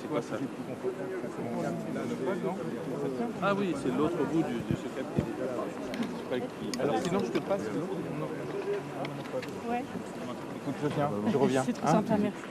C'est quoi ça? Ah oui, c'est l'autre bout de ce câble qui est déjà là. Alors sinon, je te passe l'autre. Ouais. Écoute, je viens, je reviens. C'est trop sympa, merci.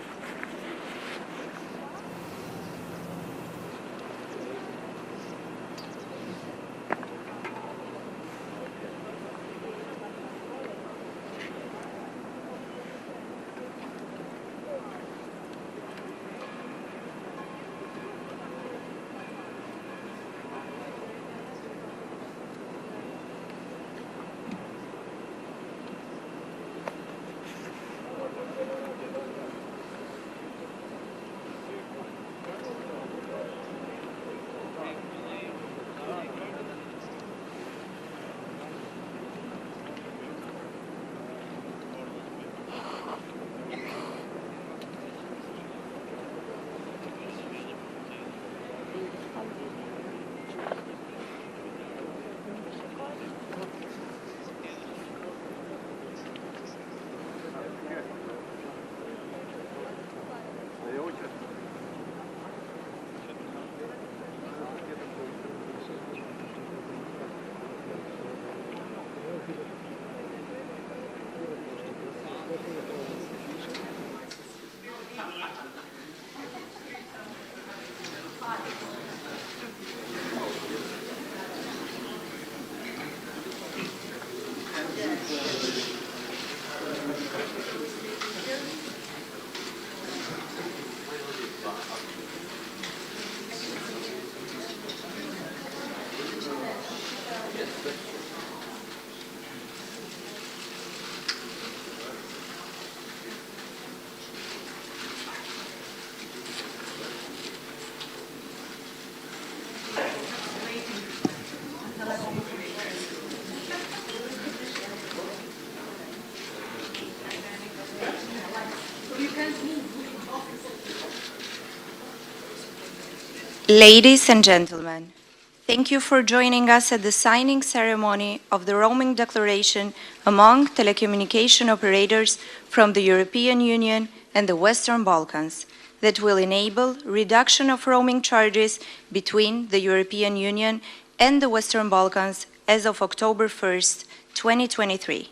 Ladies and gentlemen, thank you for joining us at the signing ceremony of the roaming declaration among telecommunication operators from the European Union and the Western Balkans that will enable reduction of roaming charges between the European Union and the Western Balkans as of October 1st, 2023.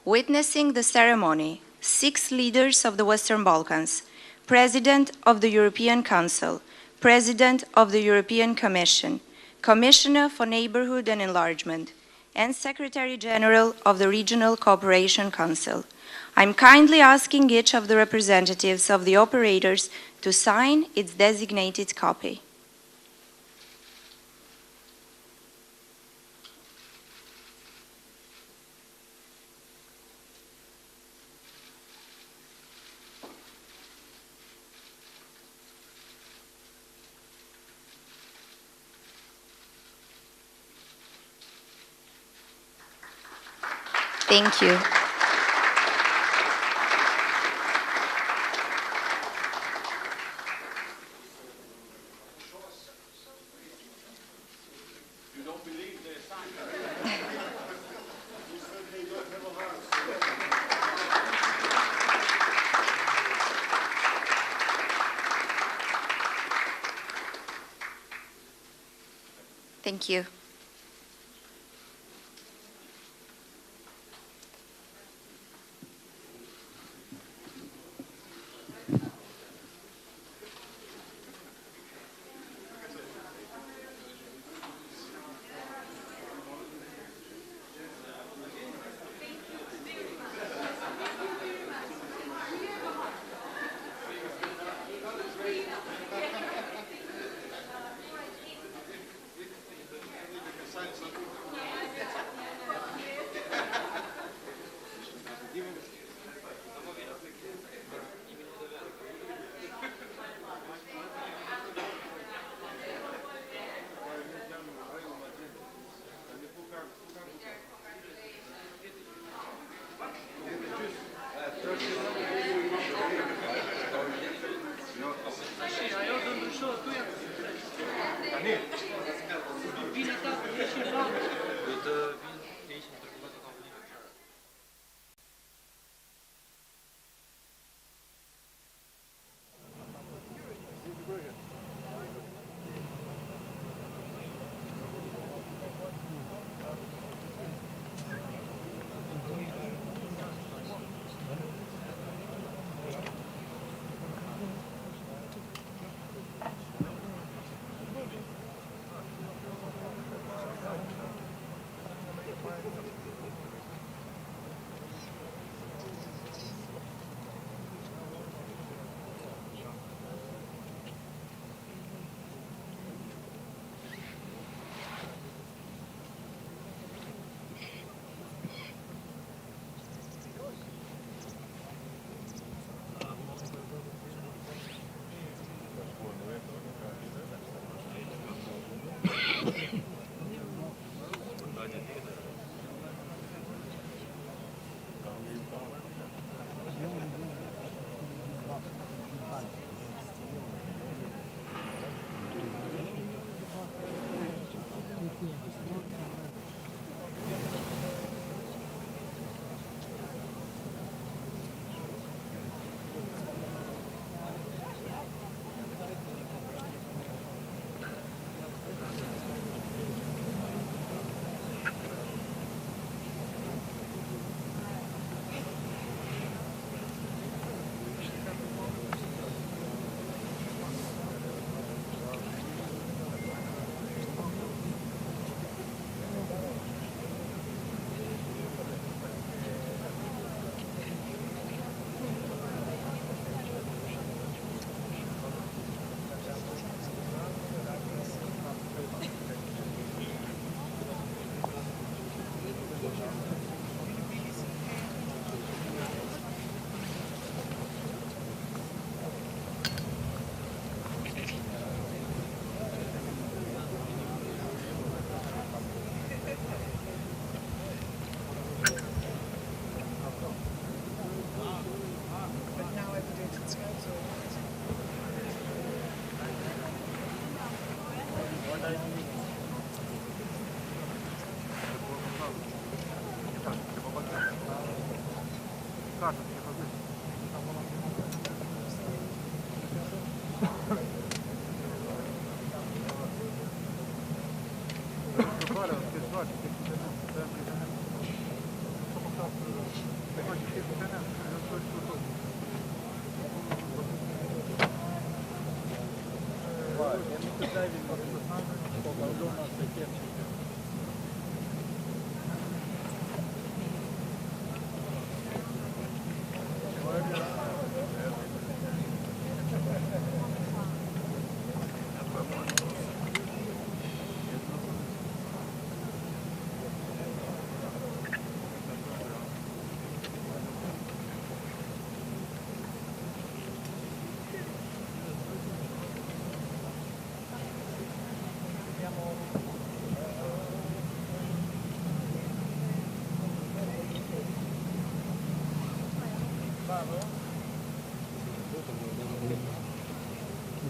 Witnessing the ceremony, 6 leaders of the Western Balkans, President of the European Council, President of the European Commission, Commissioner for Neighborhood and Enlargement, and Secretary General of the Regional Cooperation Council. I'm kindly asking each of the representatives of the operators to sign its designated copy. Thank you. You don't believe they're signed? Thank you.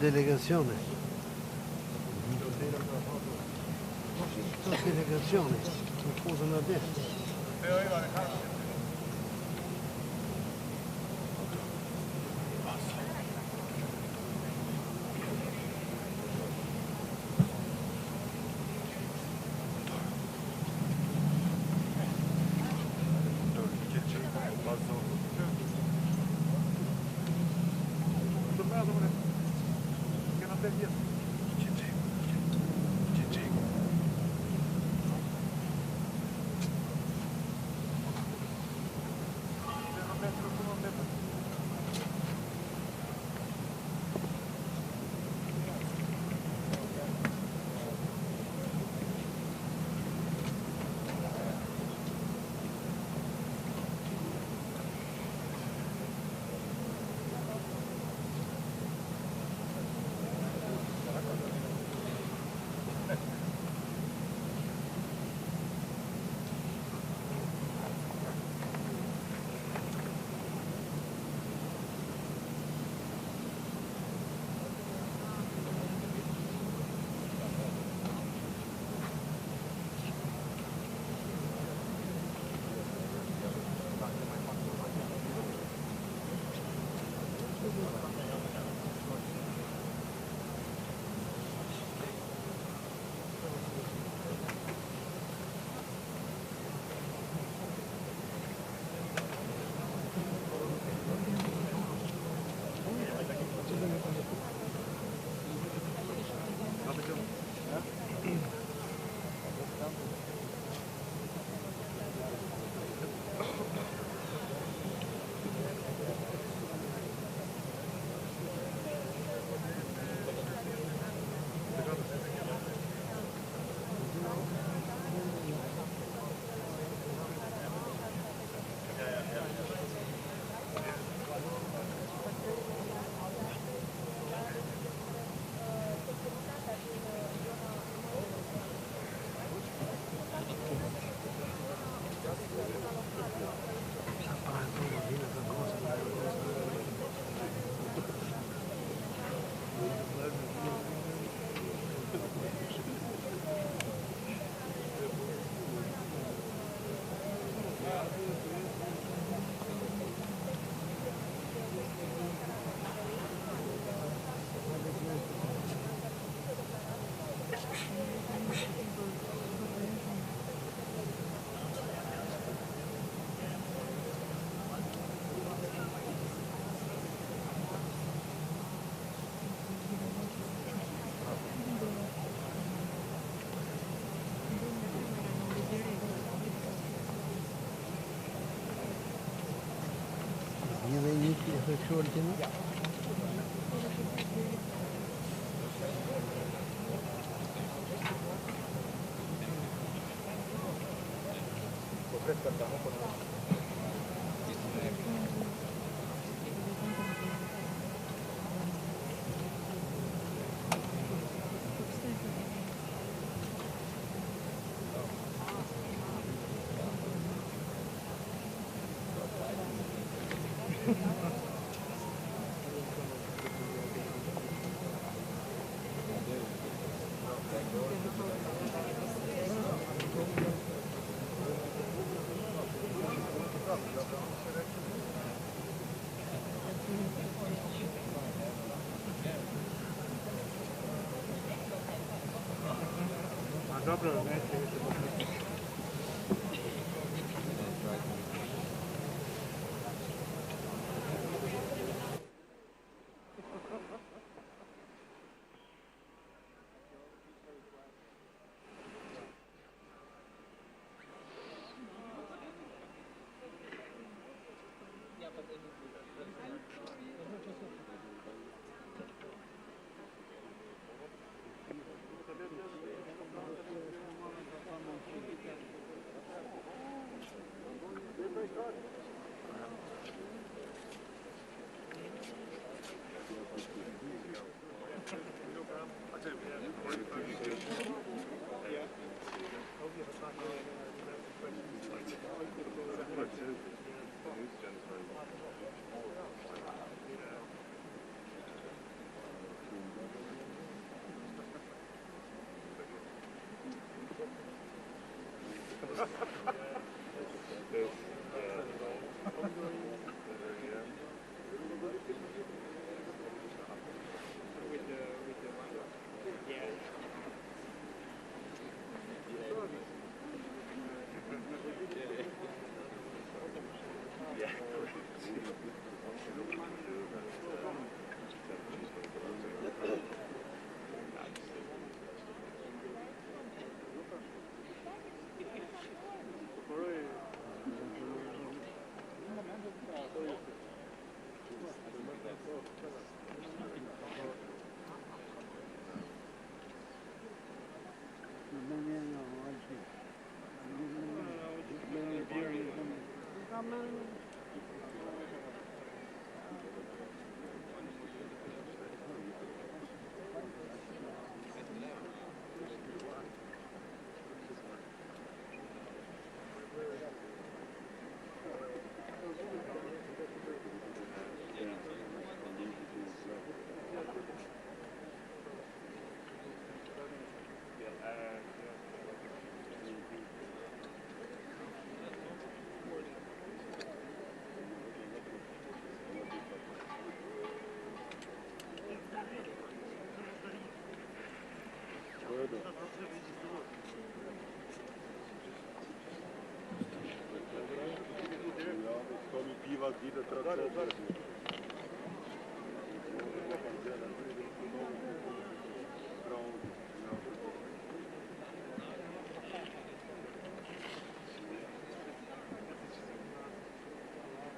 Delegaciones. Dos delegaciones se puso la de. 是去了金家。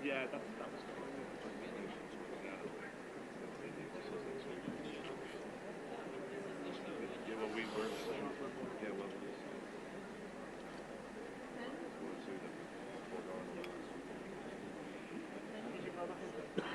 Yeah, that was yeah, well, we were. Yeah, well. We'll see them.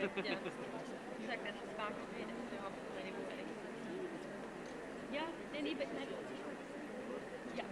Ja, wie sagt das? Sparkspiel ist überhaupt nicht notwendig. Ja, nee, nee, bitte. Ja.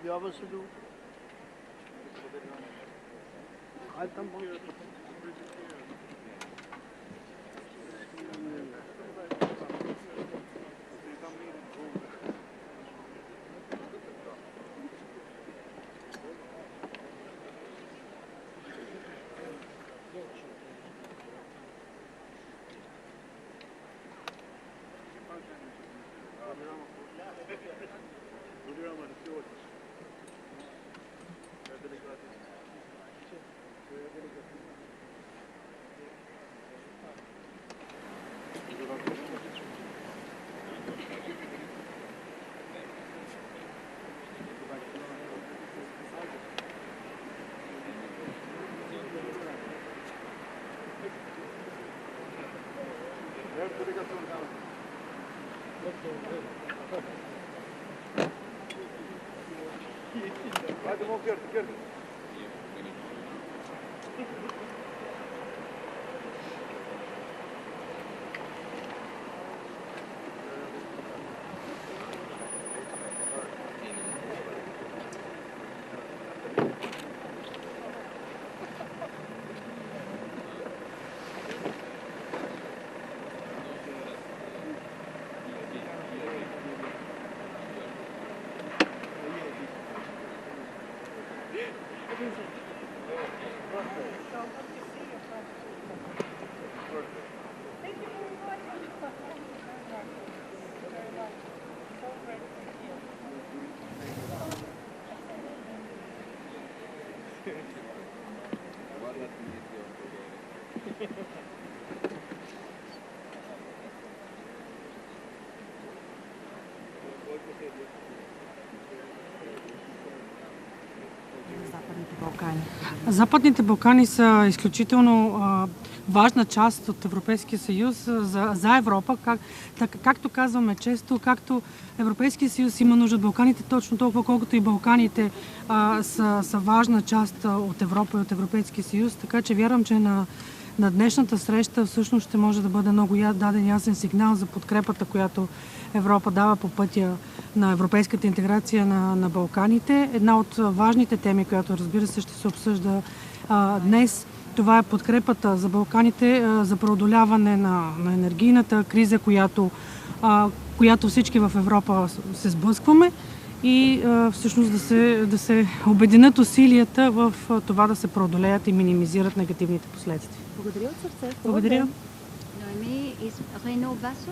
Ja, was du? Halt am Boden. Hadi bak gel. Западните Балкани са изключително важна част от Европейския съюз за Европа. Както казваме често, както Европейския съюз има нужда от Балканите, точно толкова колкото и Балканите са важна част от Европа и от Европейския съюз. Така че вярвам, че на на днешната среща всъщност ще може да бъде много даден ясен сигнал за подкрепата, която Европа дава по пътя на европейската интеграция на Балканите. Една от важните теми, която разбира се ще се обсъжда днес, това е подкрепата за Балканите за преодоляване на енергийната криза, която всички в Европа се сблъскваме, и всъщност да се обединят усилията в това да се преодолеят и минимизират негативните последствия. Благодаря от сърце. Благодаря. Ноеми is Рено Басо.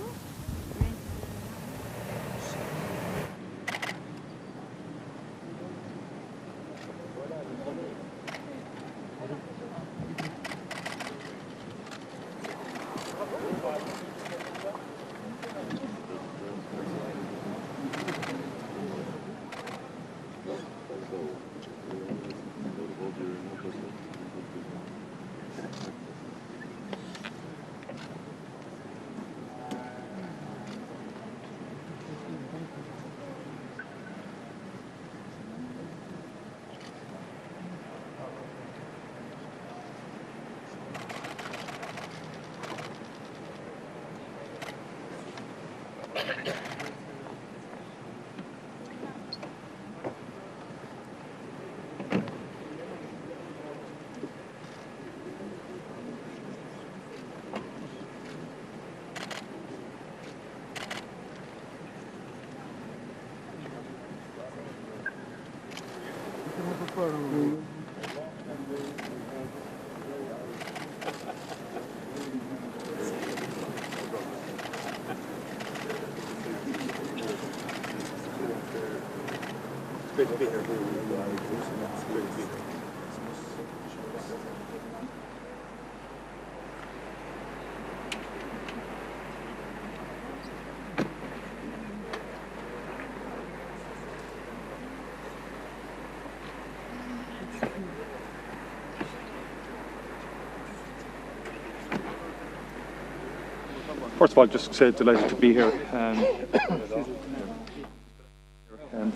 First of all, just delighted to be here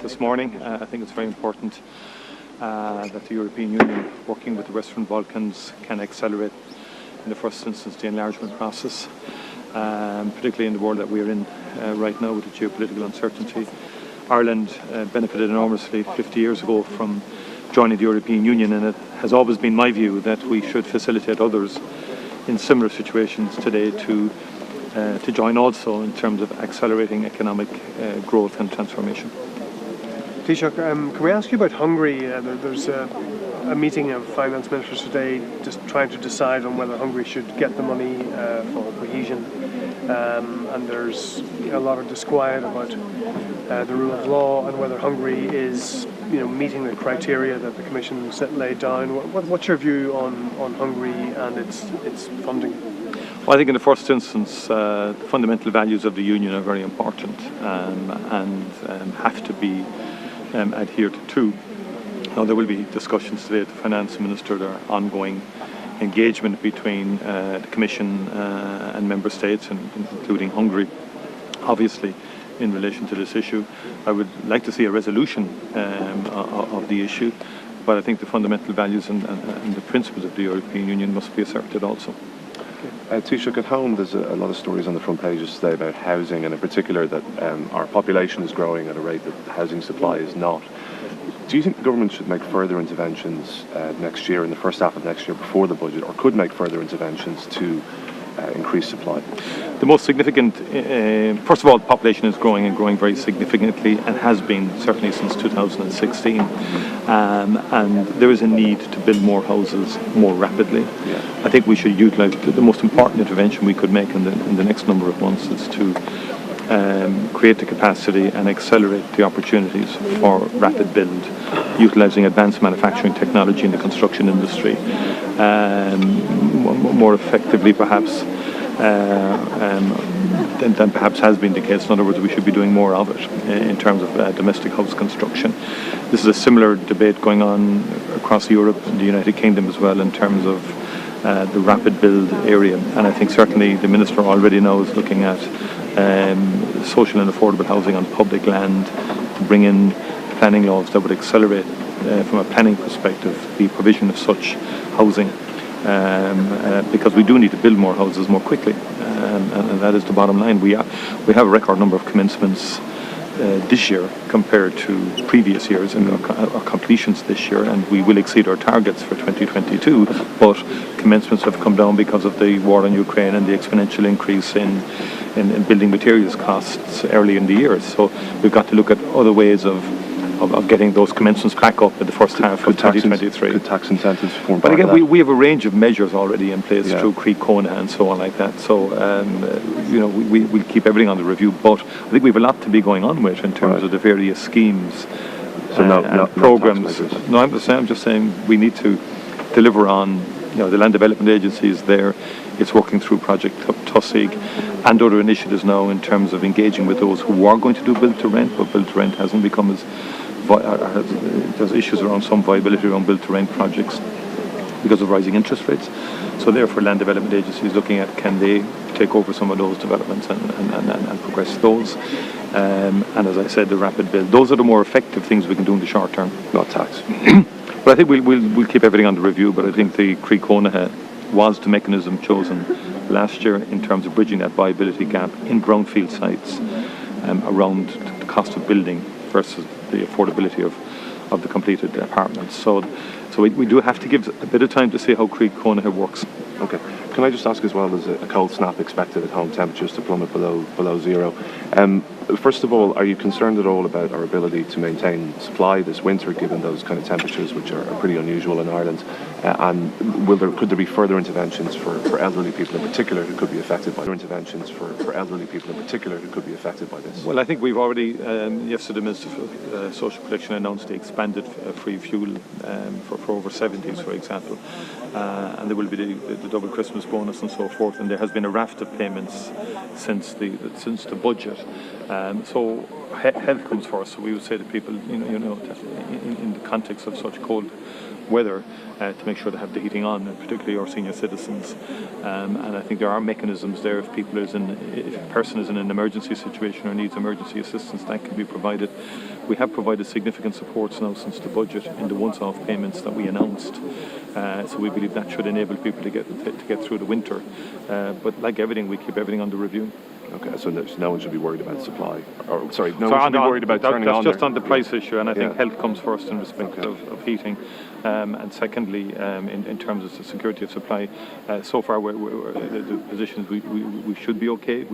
this morning. I think it's very important that the European Union, working with the Western Balkans, can accelerate, in the first instance, the enlargement process, particularly in the world that we're in right now with the geopolitical uncertainty. Ireland benefited enormously 50 years ago from joining the European Union, and it has always been my view that we should facilitate others in similar situations today to join also in terms of accelerating economic growth and transformation. Taoiseach, can we ask you about Hungary? There's a meeting of finance ministers today just trying to decide on whether Hungary should get the money for cohesion. And there's a lot of disquiet about the rule of law and whether Hungary is meeting the criteria that the Commission laid down. What's your view on Hungary and its funding? Well, I think in the first instance, the fundamental values of the Union are very important and have to be adhered to. Now, there will be discussions today at the Finance Minister. There are ongoing engagement between the Commission and Member States, including Hungary, obviously, in relation to this issue. I would like to see a resolution of the issue, but I think the fundamental values and the principles of the European Union must be asserted also. Taoiseach, at home there's a lot of stories on the front pages today about housing, and in particular that our population is growing at a rate that the housing supply is not. Do you think the government should make further interventions next year, in the first half of next year before the budget, or could make further interventions to increase supply? The most significant, first of all, the population is growing and growing very significantly, and has been certainly since 2016. And there is a need to build more houses more rapidly. Yeah. I think we should utilise the most important intervention we could make in the next number of months is to create the capacity and accelerate the opportunities for rapid build, utilising advanced manufacturing technology in the construction industry more effectively perhaps than perhaps has been the case. In other words, we should be doing more of it in terms of domestic house construction. This is a similar debate going on across Europe and the United Kingdom as well in terms of the rapid build area, and I think certainly the Minister already now is looking at social and affordable housing on public land to bring in planning laws that would accelerate from a planning perspective the provision of such housing. because we do need to build more houses more quickly, and that is the bottom line. We have a record number of commencements this year compared to previous years, and our completions this year, and we will exceed our targets for 2022, but commencements have come down because of the war in Ukraine and the exponential increase in building materials costs early in the year. So we've got to look at other ways of getting those commencements back up in the first half of 2023. Could tax incentives form But part again, of that? we have a range of measures already in place through Creek Conaha and so on like that. So, we'll keep everything on the review. But I think we have a lot to be going on with in terms of the various schemes and programs. No, I'm just saying we need to deliver on, the Land Development Agency is there. It's working through Project Tussig and other initiatives now in terms of engaging with those who are going to do build-to-rent, but build-to-rent hasn't become as... There's issues around some viability around build-to-rent projects because of rising interest rates. So therefore, Land Development Agency is looking at can they take over some of those developments and progress those. And as I said, the rapid build. Those are the more effective things we can do in the short term. Not tax. But I think we'll keep everything under review. But I think the Creek Conaha was the mechanism chosen last year in terms of bridging that viability gap in brownfield sites around the cost of building versus the affordability of the completed apartments. So we do have to give a bit of time to see how Creek Conaha works. Okay. Can I just ask as well, there's a cold snap expected at home, temperatures to plummet below zero. First of all, are you concerned at all about our ability to maintain supply this winter, given those kind of temperatures, which are pretty unusual in Ireland? And could there be further interventions for elderly people in particular who could be affected by this? Well, I think we've already, yesterday, the Minister for Social Protection announced the expanded free fuel for over 70s, for example. And there will be the double Christmas bonus and so forth, and there has been a raft of payments since the budget. So health comes first. So we would say to people, that in the context of such cold weather, to make sure they have the heating on, and particularly our senior citizens. And I think there are mechanisms there if a person is in an emergency situation or needs emergency assistance, that can be provided. We have provided significant supports now since the budget in the once-off payments that we announced. So we believe that should enable people to get through the winter. But like everything, we keep everything under review. Okay, so no one should be worried about supply. No one should be worried about turning on. That's just on the price issue, and I think health comes first in respect of heating. And secondly, in terms of the security of supply, so far the position is we should be okay.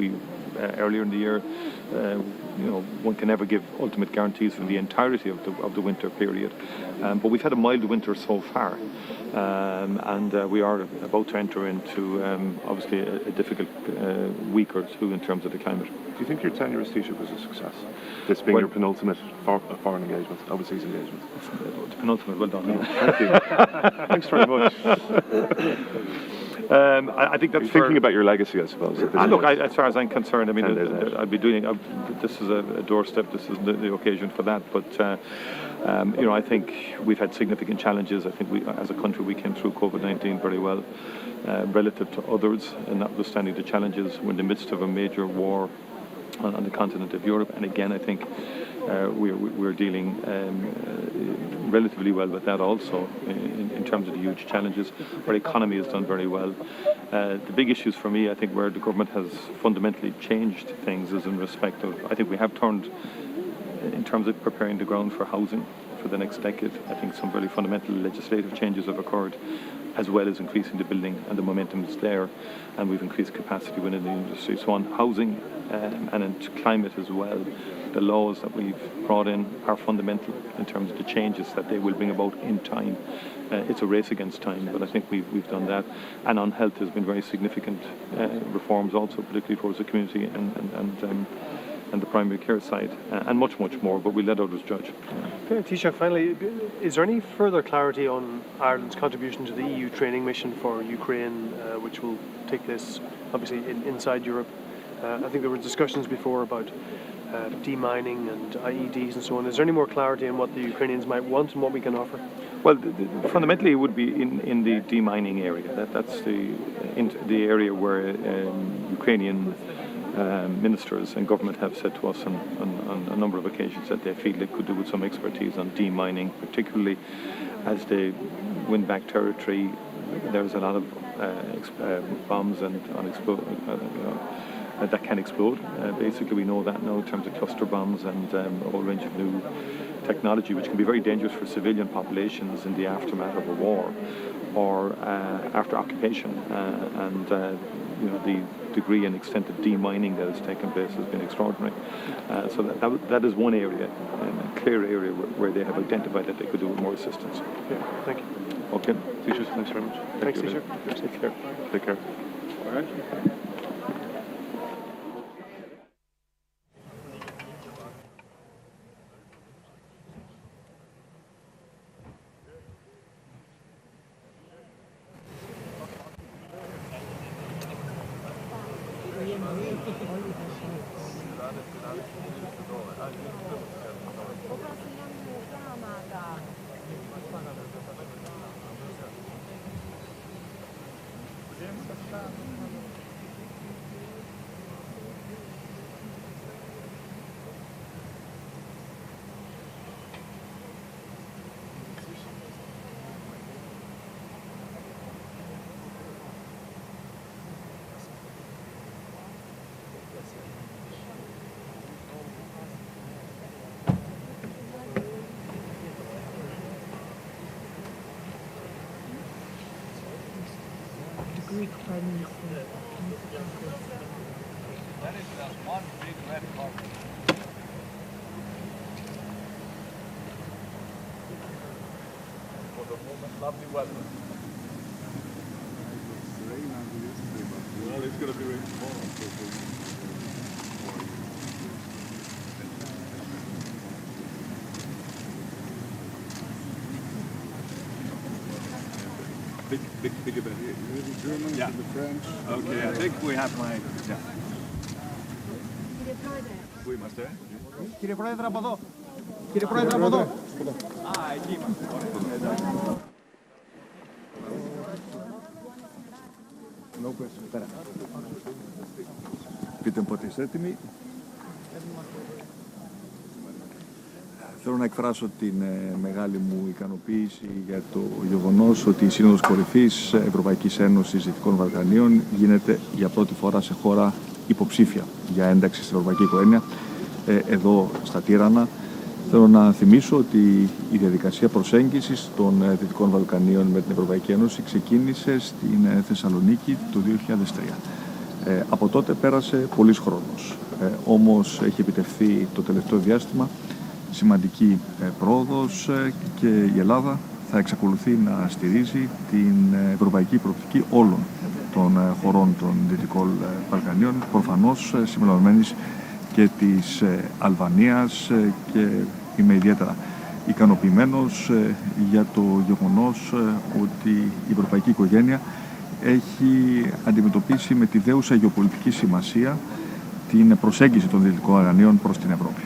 Earlier in the year, one can never give ultimate guarantees for the entirety of the winter period. But we've had a mild winter so far, and we are about to enter into obviously a difficult week or two in terms of the climate. Do you think your tenure as Taoiseach was a success? This being your penultimate foreign engagement, overseas engagement? The penultimate, well done. Thank you. Thanks very much. I think that's thinking about your legacy, I suppose. Look, as far as I'm concerned, I mean, I'd be doing. This is a doorstep. This is the occasion for that. But I think we've had significant challenges. I think as a country, we came through COVID-19 very well, relative to others, and notwithstanding the challenges, we're in the midst of a major war on the continent of Europe. And again, I think we're dealing relatively well with that also in terms of the huge challenges. Our economy has done very well. The big issues for me, I think, where the government has fundamentally changed things is in respect of, I think we have turned, in terms of preparing the ground for housing for the next decade. I think some very fundamental legislative changes have occurred, as well as increasing the building, and the momentum is there, and we've increased capacity within the industry. So on housing and in climate as well, the laws that we've brought in are fundamental in terms of the changes that they will bring about in time. It's a race against time, but I think we've done that. And on health, there's been very significant reforms also, particularly towards the community and the primary care side, and much more, but we'll let others judge. Okay, Taoiseach, finally, is there any further clarity on Ireland's contribution to the EU training mission for Ukraine, which will take place, obviously, inside Europe? I think there were discussions before about demining and IEDs and so on. Is there any more clarity on what the Ukrainians might want and what we can offer? Well, fundamentally, it would be in the demining area. That's the area where Ukrainian ministers and government have said to us on a number of occasions that they feel they could do with some expertise on demining, particularly as they win back territory, there's a lot of bombs and that can explode. Basically, we know that now in terms of cluster bombs and a whole range of new technology, which can be very dangerous for civilian populations in the aftermath of a war or after occupation. The degree and extent of demining that has taken place has been extraordinary. So that is one area, a clear area where they have identified that they could do with more assistance. Yeah, thank you. Okay. Teachers, thanks very much. Thanks, teacher. Take care. Take care. All right. Greek Prime Minister. That is just one big red carpet. For the moment, lovely weather. Well, it's going to be raining tomorrow. Big event here. The Germans, yeah. The French. Okay, I think we have my... Yeah. Πού είμαστε? Κύριε Πρόεδρε, από εδώ. Κύριε Πρόεδρε, από εδώ. Α, εκεί είμαστε. No question. Πέρα. Πείτε μου πότε είστε έτοιμοι. Θέλω να εκφράσω την μεγάλη μου ικανοποίηση για το γεγονός ότι η Σύνοδος Κορυφής Ευρωπαϊκής Ένωσης Δυτικών Βαλκανίων γίνεται για πρώτη φορά σε χώρα υποψήφια για ένταξη στην Ευρωπαϊκή Οικογένεια, εδώ στα Τύρανα. Θέλω να θυμίσω ότι η διαδικασία προσέγγισης των Δυτικών Βαλκανίων με την Ευρωπαϊκή Ένωση ξεκίνησε στην Θεσσαλονίκη το 2003. Από τότε πέρασε πολύς χρόνος, όμως έχει επιτευχθεί το τελευταίο διάστημα σημαντική πρόοδος και η Ελλάδα θα εξακολουθεί να στηρίζει την ευρωπαϊκή προοπτική όλων των χωρών των Δυτικών Βαλκανίων, προφανώς συμπεριλαμβανομένης και της Αλβανίας, και είμαι ιδιαίτερα ικανοποιημένος για το γεγονός ότι η ευρωπαϊκή οικογένεια έχει αντιμετωπίσει με τη δέουσα γεωπολιτική σημασία την προσέγγιση των Δυτικών Βαλκανίων προς την Ευρώπη.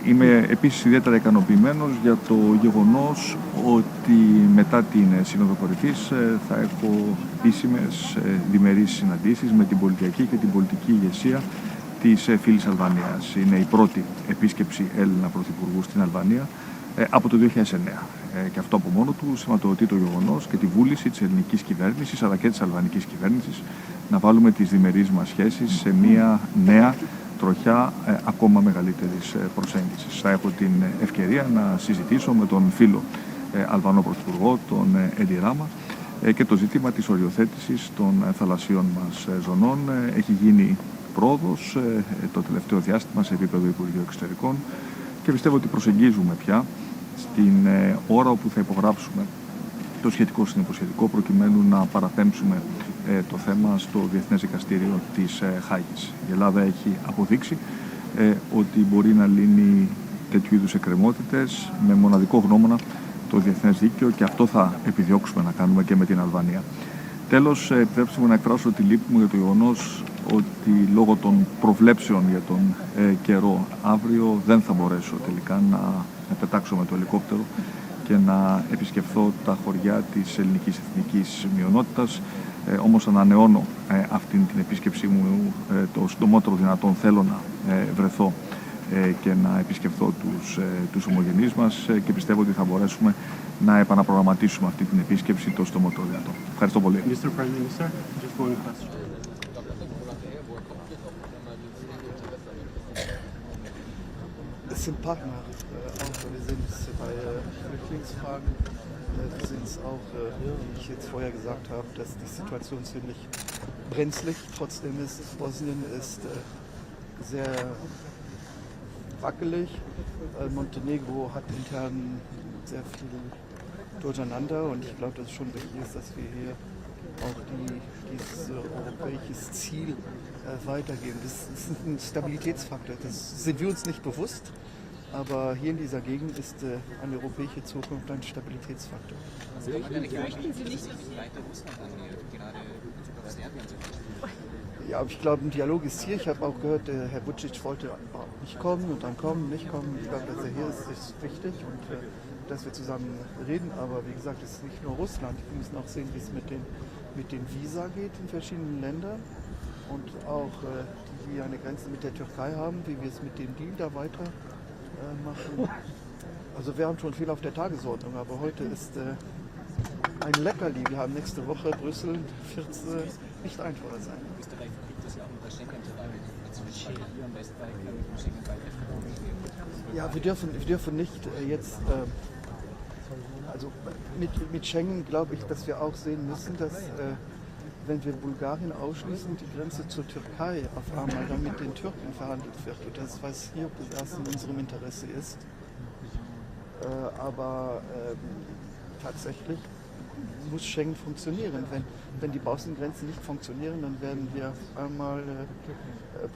Είμαι επίσης ιδιαίτερα ικανοποιημένος για το γεγονός ότι μετά την Σύνοδο Κορυφής θα έχω επίσημες διμερείς συναντήσεις με την πολιτική και την πολιτική ηγεσία της φίλης Αλβανίας. Είναι η πρώτη επίσκεψη Έλληνα Πρωθυπουργού στην Αλβανία από το 2009. Και αυτό από μόνο του σηματοδοτεί το γεγονός και τη βούληση της ελληνικής κυβέρνησης αλλά και της αλβανικής κυβέρνησης να βάλουμε τις διμερείς μας σχέσεις σε μια νέα τροχιά ακόμα μεγαλύτερης προσέγγισης. Θα έχω την ευκαιρία να συζητήσω με τον φίλο Αλβανό Πρωθυπουργό, τον Έντι Ράμα, και το ζήτημα της οριοθέτησης των θαλασσίων μας ζωνών. Έχει γίνει πρόοδος το τελευταίο διάστημα σε επίπεδο Υπουργείου Εξωτερικών και πιστεύω ότι προσεγγίζουμε πια στην ώρα όπου θα υπογράψουμε το σχετικό συνυποσχετικό προκειμένου να παραπέμψουμε το θέμα στο Διεθνές Δικαστήριο της Χάγης. Η Ελλάδα έχει αποδείξει ότι μπορεί να λύνει τέτοιου είδους εκκρεμότητες με μοναδικό γνώμονα το Διεθνές Δίκαιο, και αυτό θα επιδιώξουμε να κάνουμε και με την Αλβανία. Τέλος, επιτρέψτε μου να εκφράσω τη λύπη μου για το γεγονός ότι λόγω των προβλέψεων για τον καιρό αύριο δεν θα μπορέσω τελικά να πετάξω με το ελικόπτερο και να επισκεφθώ τα χωριά της ελληνικής εθνικής μειονότητας. Όμως ανανεώνω αυτήν την επίσκεψή μου το συντομότερο δυνατόν. Θέλω να βρεθώ και να επισκεφθώ τους ομογενείς μας και πιστεύω ότι θα μπορέσουμε να επαναπρογραμματίσουμε αυτή την επίσκεψη το συντομότερο δυνατό. Ευχαριστώ πολύ. Mr. Prime Minister, just one question. Es sind Partner, auch wir sind bei Flüchtlingsfragen, wir sind es auch, wie ich jetzt vorher gesagt habe, dass die Situation ziemlich brenzlig trotzdem ist. Bosnien ist sehr wackelig, Montenegro hat intern sehr viel Durcheinander und ich glaube, dass es schon wichtig ist, dass wir hier auch dieses europäische Ziel weitergeben. Das ist ein Stabilitätsfaktor, das sind wir uns nicht bewusst, aber hier in dieser Gegend ist eine europäische Zukunft ein Stabilitätsfaktor. Fürchten Sie nicht weiter Russland an, gerade in Bezug auf Serbien zum Beispiel? Ja, ich glaube, ein Dialog ist hier. Ich habe auch gehört, Herr Vučić wollte nicht kommen und dann kommen, nicht kommen. Ich glaube, dass er hier ist wichtig und dass wir zusammen reden. Aber wie gesagt, es ist nicht nur Russland. Wir müssen auch sehen, wie es mit den Visa geht in verschiedenen Ländern und auch die wir eine Grenze mit der Türkei haben, wie wir es mit dem Deal da weiter machen. Also wir haben schon viel auf der Tagesordnung, aber heute ist ein Leckerli. Wir haben nächste Woche Brüssel, wird nicht einfacher sein. Österreich vergibt das ja auch unter Schengen-Terrain. Hier am Westbalkan Schengen weiter. Ja, wir dürfen nicht jetzt, also mit Schengen glaube ich, dass wir auch sehen müssen, dass wenn wir Bulgarien ausschließen, die Grenze zur Türkei auf einmal dann mit den Türken verhandelt wird. Und das weiß ich nicht, ob das erst in unserem Interesse ist. Aber tatsächlich muss Schengen funktionieren. Wenn die Außengrenzen nicht funktionieren, dann werden wir auf einmal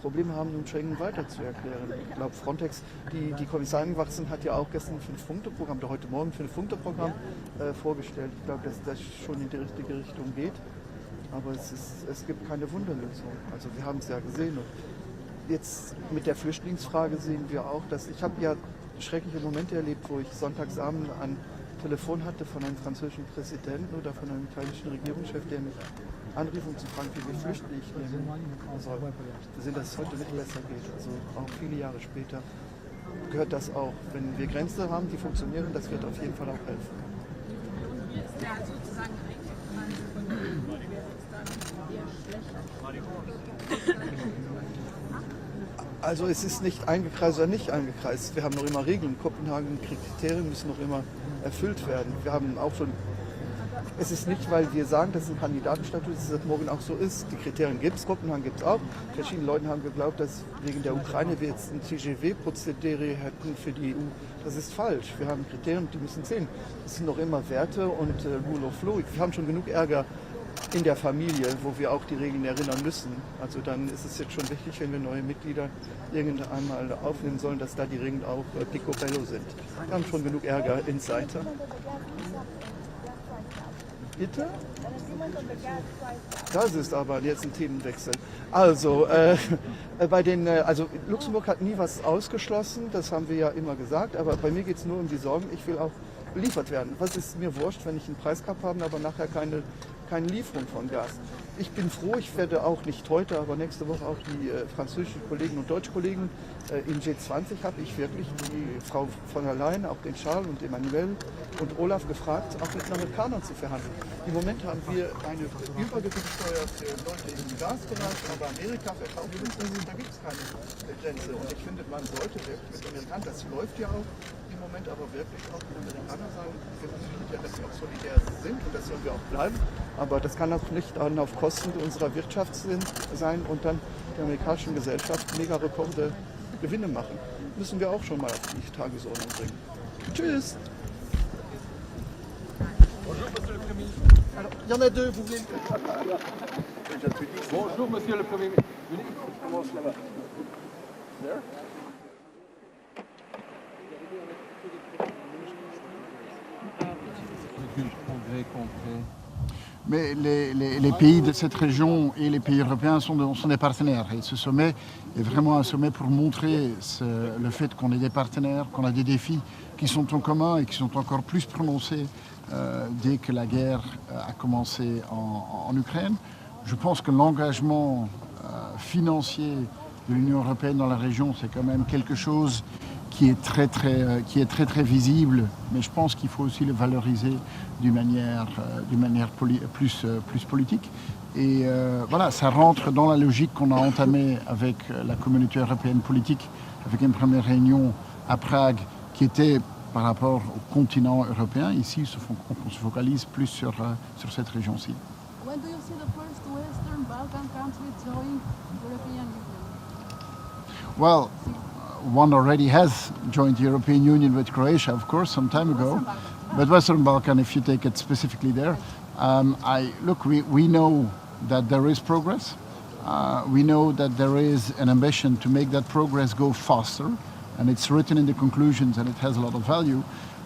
Probleme haben, um Schengen weiter zu erklären. Ich glaube, Frontex, die Kommissarin Wachsen hat ja auch gestern ein 5-Punkte-Programm oder heute Morgen ein 5-Punkte-Programm vorgestellt. Ich glaube, dass das schon in die richtige Richtung geht. Aber es gibt keine Wunderlösung. Also wir haben es ja gesehen. Und jetzt mit der Flüchtlingsfrage sehen wir auch, dass ich habe ja schreckliche Momente erlebt, wo ich sonntagsabend ein Telefon hatte von einem französischen Präsidenten oder von einem italienischen Regierungschef, der mich anrief, um zu fragen, wie viele Flüchtlinge ich nehmen soll. Wir sehen, dass es heute nicht besser geht. Also auch viele Jahre später gehört das auch. Wenn wir Grenzen haben, die funktionieren, das wird auf jeden Fall auch helfen. Also es ist nicht eingekreist oder nicht eingekreist. Wir haben noch immer Regeln. Kopenhagen, Kriterien müssen noch immer erfüllt werden. Wir haben auch schon, es ist nicht, weil wir sagen, dass es ein Kandidatenstatus ist, dass es morgen auch so ist. Die Kriterien gibt es, Kopenhagen gibt es auch. Verschiedene Leute haben geglaubt, dass wegen der Ukraine wir jetzt ein TGV-Prozedere hätten für die EU. Das ist falsch. Wir haben Kriterien, die müssen sehen. Es sind noch immer Werte und Rule of Law. Wir haben schon genug Ärger in der Familie, wo wir auch die Regeln erinnern müssen. Also dann ist es jetzt schon wichtig, wenn wir neue Mitglieder irgendwann mal aufnehmen sollen, dass da die Regeln auch picobello sind. Wir haben schon genug Ärger, Insider. Bitte? Das ist aber jetzt ein Themenwechsel. Also, also Luxemburg hat nie was ausgeschlossen, das haben wir ja immer gesagt, aber bei mir geht es nur um die Sorgen, ich will auch beliefert werden. Was ist mir wurscht, wenn ich einen Preiscup habe, aber nachher keine Lieferung von Gas. Ich bin froh, ich werde auch nicht heute, aber nächste Woche auch die französischen Kollegen und deutschen Kollegen im G20 habe ich wirklich die Frau von der Leyen, auch den Charles und Emmanuel und Olaf gefragt, auch mit den Amerikanern zu verhandeln. Im Moment haben wir eine Übergewichtsteuer für Leute im Gasbereich, aber Amerika verkauft uns, da gibt es keine Grenze. Und ich finde, man sollte wirklich mit Amerikanern, das läuft ja auch im Moment, aber wirklich auch mit Amerikanern sagen, wir müssen ja, dass wir auch solidär sind und das sollen wir auch bleiben. Aber das kann auch nicht dann auf Kosten unserer Wirtschaft sein und dann der amerikanischen Gesellschaft mega Rekorde Gewinne machen. Müssen wir auch schon mal auf die Tagesordnung bringen. Tschüss! Alors, il y en a deux, vous voulez... Bonjour, monsieur le Premier ministre. Je commence là-bas. There? Mais les pays de cette région et les pays européens sont des partenaires. Et ce sommet est vraiment un sommet pour montrer le fait qu'on est des partenaires, qu'on a des défis qui sont en commun et qui sont encore plus prononcés dès que la guerre a commencé en Ukraine. Je pense que l'engagement financier de l'Union européenne dans la région, c'est quand même quelque chose qui est très visible, mais je pense qu'il faut aussi le valoriser d'une manière plus politique. Et voilà, ça rentre dans la logique qu'on a entamée avec la communauté européenne politique, avec une première réunion à Prague qui était par rapport au continent européen. Ici, on se focalise plus sur cette région-ci. When do you see the first Western Balkan country join the European Union? Well, one already has joined the European Union with Croatia, of course, some time ago. But Western Balkan, if you take it specifically there, we know that there is progress. We know that there is an ambition to make that progress go faster, and it's written in the conclusions and it has a lot of value,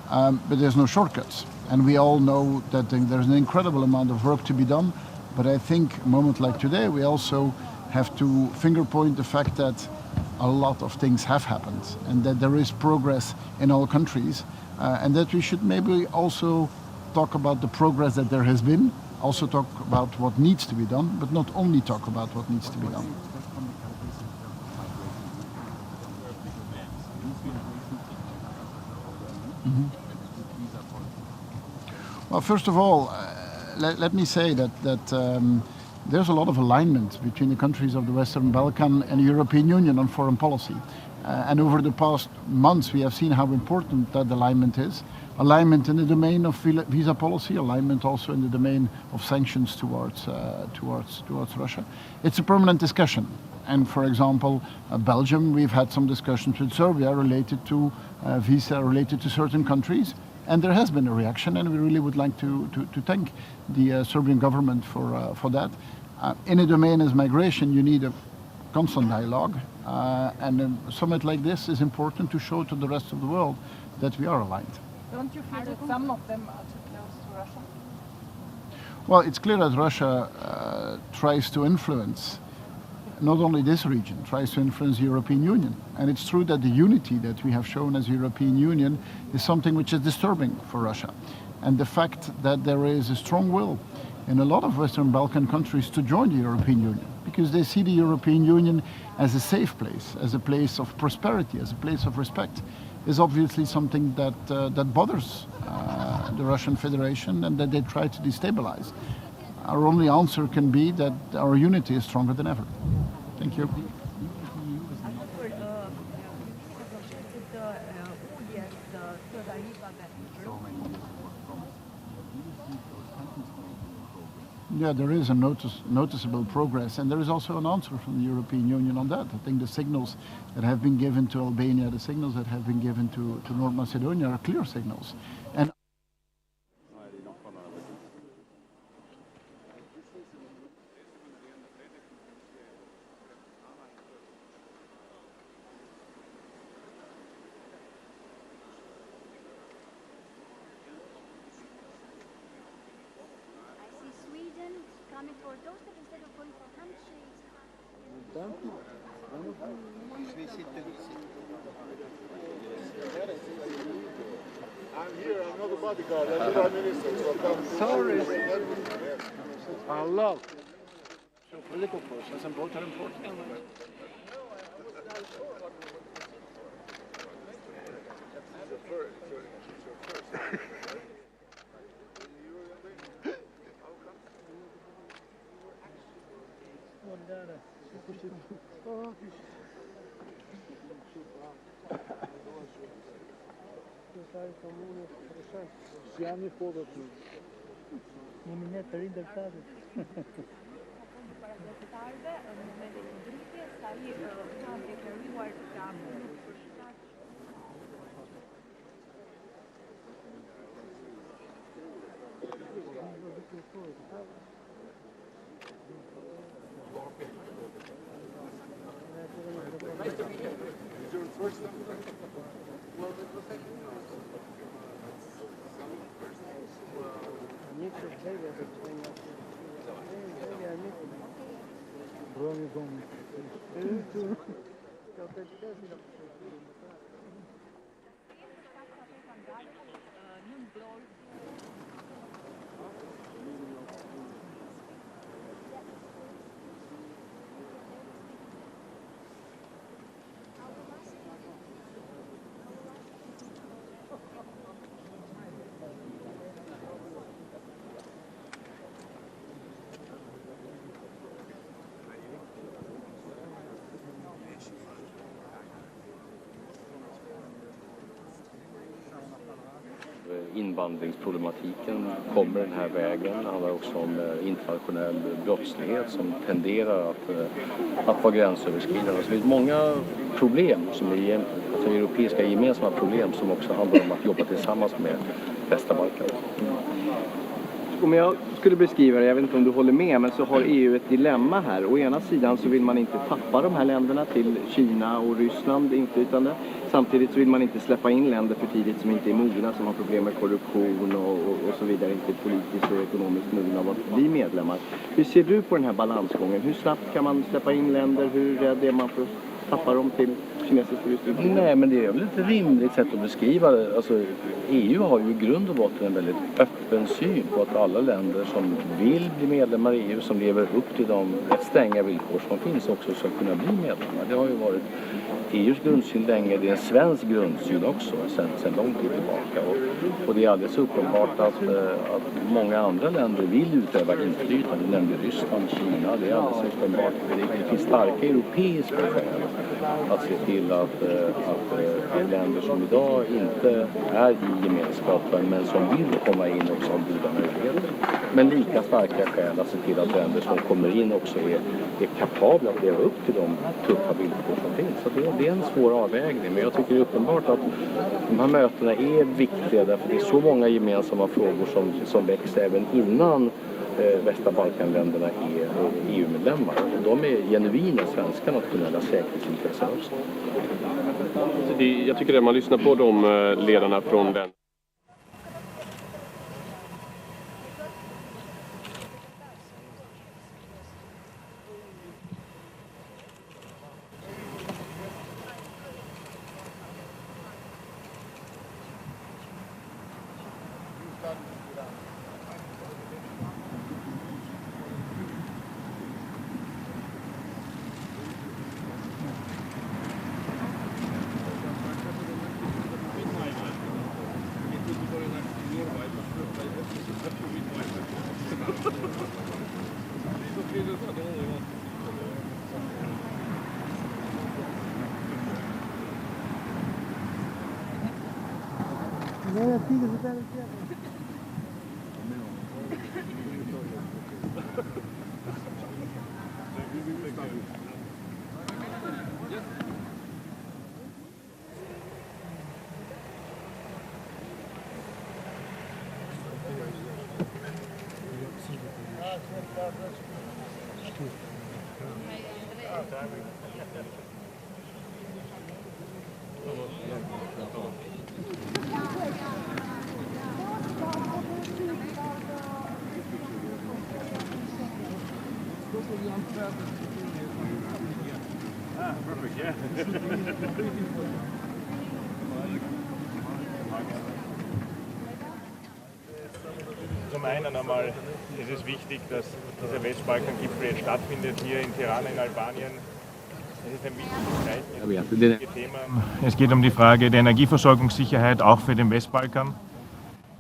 but there's no shortcuts. And we all know that there's an incredible amount of work to be done, but I think a moment like today, we also have to finger point the fact that a lot of things have happened and that there is progress in all countries, and that we should maybe also talk about the progress that there has been, also talk about what needs to be done, but not only talk about what needs to be done. Mm-hmm. Well, first of all, let me say that there's a lot of alignment between the countries of the Western Balkan and the European Union on foreign policy. And over the past months, we have seen how important that alignment is. Alignment in the domain of visa policy, alignment also in the domain of sanctions towards Russia. It's a permanent discussion. And for example, Belgium, we've had some discussions with Serbia related to visa related to certain countries. And there has been a reaction, and we really would like to thank the Serbian government for that. In a domain as migration, you need a constant dialogue, and a summit like this is important to show to the rest of the world that we are aligned. Don't you feel that some of them are too close to Russia? Well, it's clear that Russia tries to influence not only this region, tries to influence the European Union. And it's true that the unity that we have shown as European Union is something which is disturbing for Russia. And the fact that there is a strong will in a lot of Western Balkan countries to join the European Union, because they see the European Union as a safe place, as a place of prosperity, as a place of respect, is obviously something that bothers the Russian Federation and that they try to destabilize. Our only answer can be that our unity is stronger than ever. Thank you. Yeah, there is a noticeable progress, and there is also an answer from the European Union on that. I think the signals that have been given to Albania, the signals that have been given to North Macedonia are clear signals. And I'm here, I'm not a bodyguard, I'm the Prime Minister. sorry. Allah. So political process and both are important. Siamo fuori. Non mi mette l'interfaccia. invandringsproblematiken kommer den här vägen. Det handlar också om internationell brottslighet som tenderar att vara gränsöverskridande. Så det finns många problem som är alltså europeiska gemensamma problem som också handlar om att jobba tillsammans med västra Balkan. Om jag skulle beskriva det, jag vet inte om du håller med, men så har EU ett dilemma här. Å ena sidan så vill man inte tappa de här länderna till Kina och Ryssland inflytande. Samtidigt så vill man inte släppa in länder för tidigt som inte är mogna, som har problem med korruption och så vidare, inte politiskt och ekonomiskt mogna av att bli medlemmar. Hur ser du på den här balansgången? Hur snabbt kan man släppa in länder? Hur rädd är man för att tappa dem till kinesisk turistutbildning? Nej, men det är väl ett rimligt sätt att beskriva det. Alltså, EU har ju i grund och botten en väldigt öppen syn på att alla länder som vill bli medlemmar i EU, som lever upp till de rätt stränga villkor som finns, också ska kunna bli medlemmar. Det har ju varit EUs grundsyn länge, det är en svensk grundsyn också sedan lång tid tillbaka. Och det är alldeles uppenbart att många andra länder vill utöva inflytande, nämligen Ryssland, Kina, det är alldeles uppenbart. Det finns starka europeiska skäl att se till att länder som idag inte är i gemenskapen men som vill komma in också har goda möjligheter. Men lika starka skäl att se till att länder som kommer in också är kapabla att leva upp till de tuffa villkor som finns. Så det är en svår avvägning, men jag tycker det är uppenbart att de här mötena är viktiga därför det är så många gemensamma frågor som väcks även innan västra Balkanländerna är EU-medlemmar. Och de är genuina svenska nationella säkerhetsintressen också. Jag tycker att man lyssnar på de ledarna från den. Zum einen einmal ist es wichtig, dass dieser Westbalkan-Gipfel jetzt stattfindet hier in Tirana in Albanien. Es ist ein wichtiges Thema. Es geht um die Frage der Energieversorgungssicherheit auch für den Westbalkan.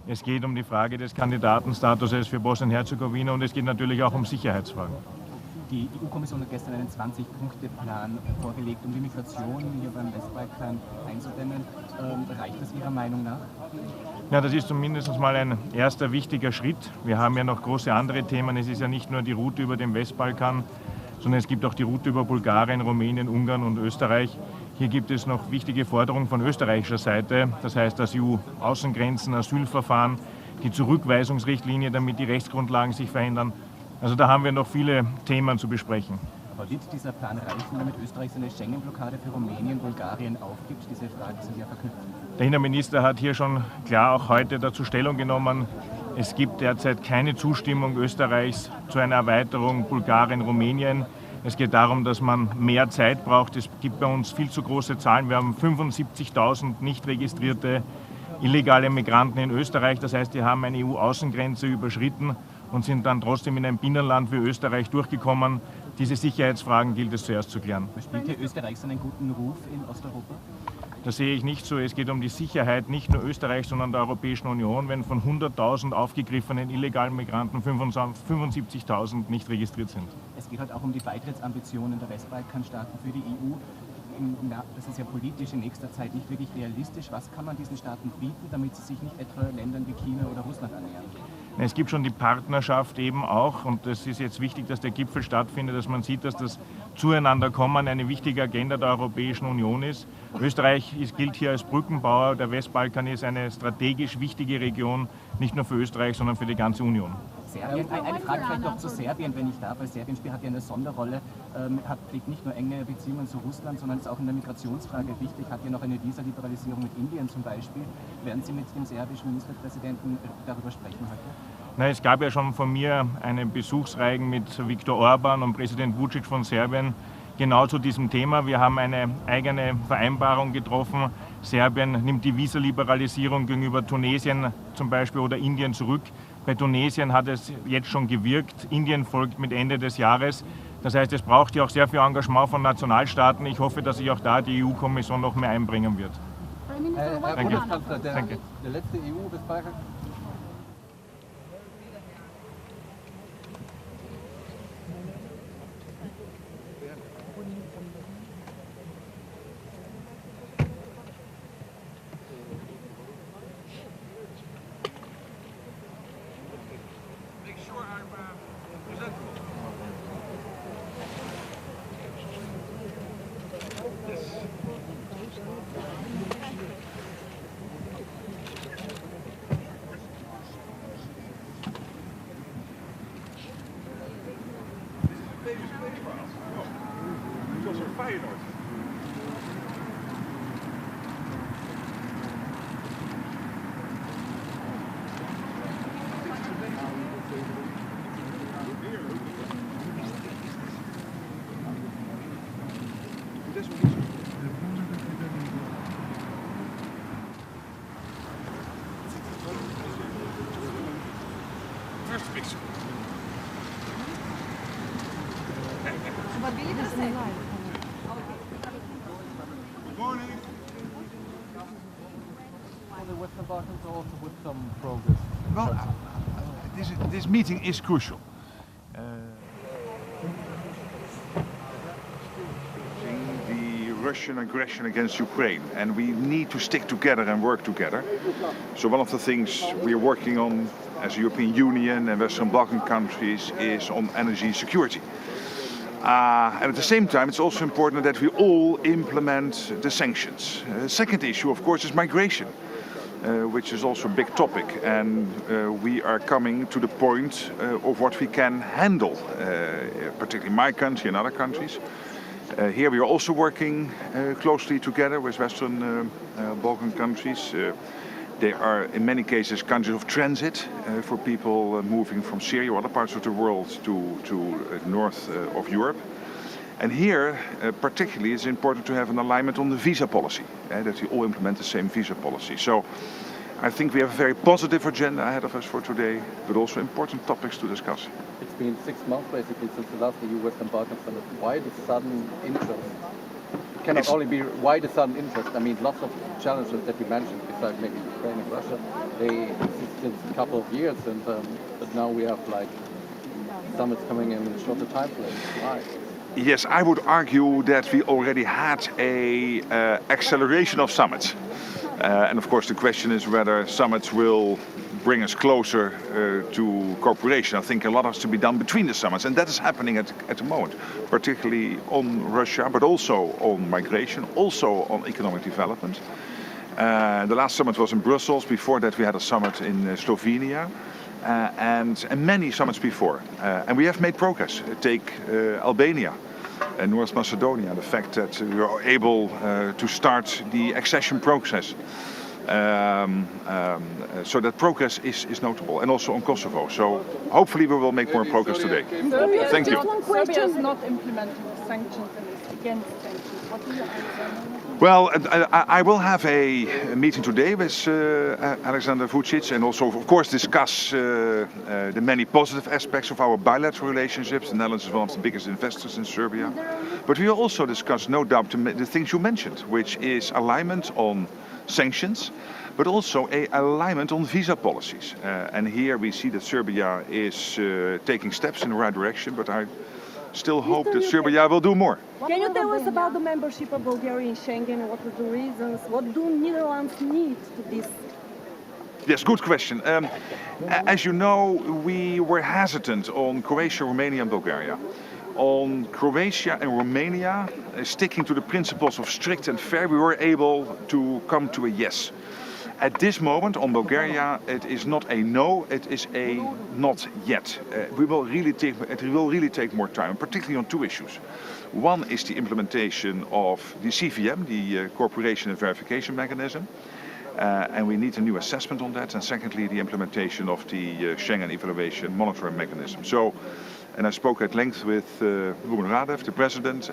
Es geht um die Frage des Kandidatenstatuses für Bosnien-Herzegowina und es geht natürlich auch um Sicherheitsfragen. Die EU-Kommission hat gestern einen 20-Punkte-Plan vorgelegt, um die Migration hier beim Westbalkan einzudämmen. Reicht das Ihrer Meinung nach? Ja, das ist zumindest mal ein erster wichtiger Schritt. Wir haben ja noch große andere Themen. Es ist ja nicht nur die Route über den Westbalkan, sondern es gibt auch die Route über Bulgarien, Rumänien, Ungarn und Österreich. Hier gibt es noch wichtige Forderungen von österreichischer Seite, das heißt das EU-Außengrenzen, Asylverfahren, die Zurückweisungsrichtlinie, damit die Rechtsgrundlagen sich verändern. Also da haben wir noch viele Themen zu besprechen. Aber wird dieser Plan reichen, damit Österreich seine Schengen-Blockade für Rumänien, Bulgarien aufgibt? Diese Fragen sind ja verknüpft. Der Innenminister hat hier schon klar auch heute dazu Stellung genommen. Es gibt derzeit keine Zustimmung Österreichs zu einer Erweiterung Bulgarien, Rumänien. Es geht darum, dass man mehr Zeit braucht. Es gibt bei uns viel zu große Zahlen. Wir haben 75.000 nicht registrierte illegale Migranten in Österreich. Das heißt, die haben eine EU-Außengrenze überschritten und sind dann trotzdem in ein Binnenland wie Österreich durchgekommen. Diese Sicherheitsfragen gilt es zuerst zu klären. Spielt hier Österreich seinen guten Ruf in Osteuropa? Das sehe ich nicht so. Es geht um die Sicherheit nicht nur Österreichs, sondern der Europäischen Union, wenn von 100.000 aufgegriffenen illegalen Migranten 75.000 nicht registriert sind. Es geht halt auch um die Beitrittsambitionen der Westbalkanstaaten für die EU. das ist ja politisch in nächster Zeit nicht wirklich realistisch. Was kann man diesen Staaten bieten, damit sie sich nicht etwa Ländern wie China oder Russland annähern? Es gibt schon die Partnerschaft eben auch und es ist jetzt wichtig, dass der Gipfel stattfindet, dass man sieht, dass das Zueinanderkommen eine wichtige Agenda der Europäischen Union ist. Österreich gilt hier als Brückenbauer, der Westbalkan ist eine strategisch wichtige Region, nicht nur für Österreich, sondern für die ganze Union. Serbien, eine Frage vielleicht noch zu Serbien, wenn ich darf, weil Serbien hat ja eine Sonderrolle, pflegt nicht nur enge Beziehungen zu Russland, sondern ist auch in der Migrationsfrage wichtig, hat ja noch eine Visaliberalisierung mit Indien zum Beispiel. Werden Sie mit dem serbischen Ministerpräsidenten darüber sprechen heute? Na, es gab ja schon von mir eine Besuchsreihe mit Viktor Orban und Präsident Vučić von Serbien genau zu diesem Thema. Wir haben eine eigene Vereinbarung getroffen. Serbien nimmt die Visaliberalisierung gegenüber Tunesien zum Beispiel oder Indien zurück. Bei Tunesien hat es jetzt schon gewirkt. Indien folgt mit Ende des Jahres. Das heißt, es braucht ja auch sehr viel Engagement von Nationalstaaten. Ich hoffe, dass sich auch da die EU-Kommission noch mehr einbringen wird. Herr Danke. Bundeskanzler, Danke. der letzte EU-Befrager. Wat wil je dus zeggen? The Western Balkans also with some progress. Well, this meeting is crucial. The Russian aggression against Ukraine, and we need to stick together and work together. So one of the things we are working on as European Union and Western Balkan countries is on energy security. And at the same time, it's also important that we all implement the sanctions. The second issue, of course, is migration, which is also a big topic. And we are coming to the point of what we can handle, particularly my country and other countries. Here we are also working closely together with Western Balkan countries. They are, in many cases, countries of transit for people moving from Syria or other parts of the world to north of Europe. And here, particularly, it's important to have an alignment on the visa policy, that we all implement the same visa policy. So I think we have a very positive agenda ahead of us for today, but also important topics to discuss. It's been 6 months basically since the last EU Western Balkan summit. Why the sudden interest? It cannot only be why the sudden interest. I mean, lots of challenges that you mentioned, besides maybe Ukraine and Russia, they exist since a couple of years, and but now we have like summits coming in a shorter time frame. Why? Yes, I would argue that we already had a acceleration of summits. And of course the question is whether summits will bring us closer to cooperation. I think a lot has to be done between the summits, and that is happening at the moment, particularly on Russia, but also on migration, also on economic development. The last summit was in Brussels. Before that we had a summit in Slovenia. And many summits before. And we have made progress. Take Albania and North Macedonia, the fact that we are able to start the accession process. So that progress is notable, and also on Kosovo. So hopefully we will make more progress today. Thank you. Serbia is not implementing sanctions and is against sanctions. What do you answer? Well, I will have a meeting today with Alexander Vučić, and also, of course, discuss the many positive aspects of our bilateral relationships. The Netherlands is one of the biggest investors in Serbia. But we will also discuss, no doubt, the things you mentioned, which is alignment on sanctions, but also an alignment on visa policies. And here we see that Serbia is taking steps in the right direction, but I still hope that Serbia will do more. Can you tell us about the membership of Bulgaria in Schengen? What are the reasons? What do Netherlands need to this? Yes, good question. As you know, we were hesitant on Croatia, Romania and Bulgaria. On Croatia and Romania, sticking to the principles of strict and fair, we were able to come to a yes. At this moment, on Bulgaria, it is not a no, it is a not yet. It will really take more time, particularly on two issues. One is the implementation of the CVM, the Cooperation and Verification Mechanism. And we need a new assessment on that. And secondly, the implementation of the Schengen Evaluation Monitoring Mechanism. So, and I spoke at length with Ruben Radev, the president,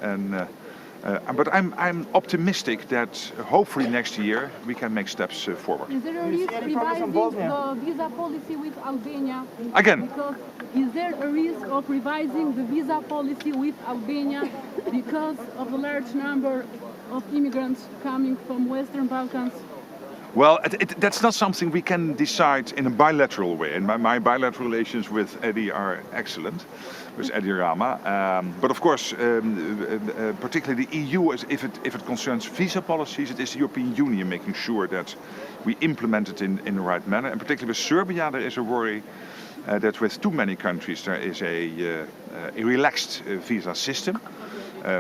but I'm optimistic that hopefully next year we can make steps forward. Is there a risk revising the visa policy with Albania? Again. Because is there a risk of revising the visa policy with Albania because of the large number of immigrants coming from Western Balkans? Well, that's not something we can decide in a bilateral way. And my bilateral relations with Eddie are excellent, with Eddie Rama. But of course, particularly the EU, if it concerns visa policies, it is the European Union making sure that we implement it in the right manner. And particularly with Serbia, there is a worry that with too many countries there is a relaxed visa system.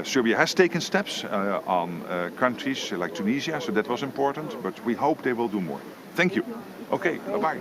Serbia has taken steps on countries like Tunisia, so that was important, but we hope they will do more. Thank you. Okay, bye-bye.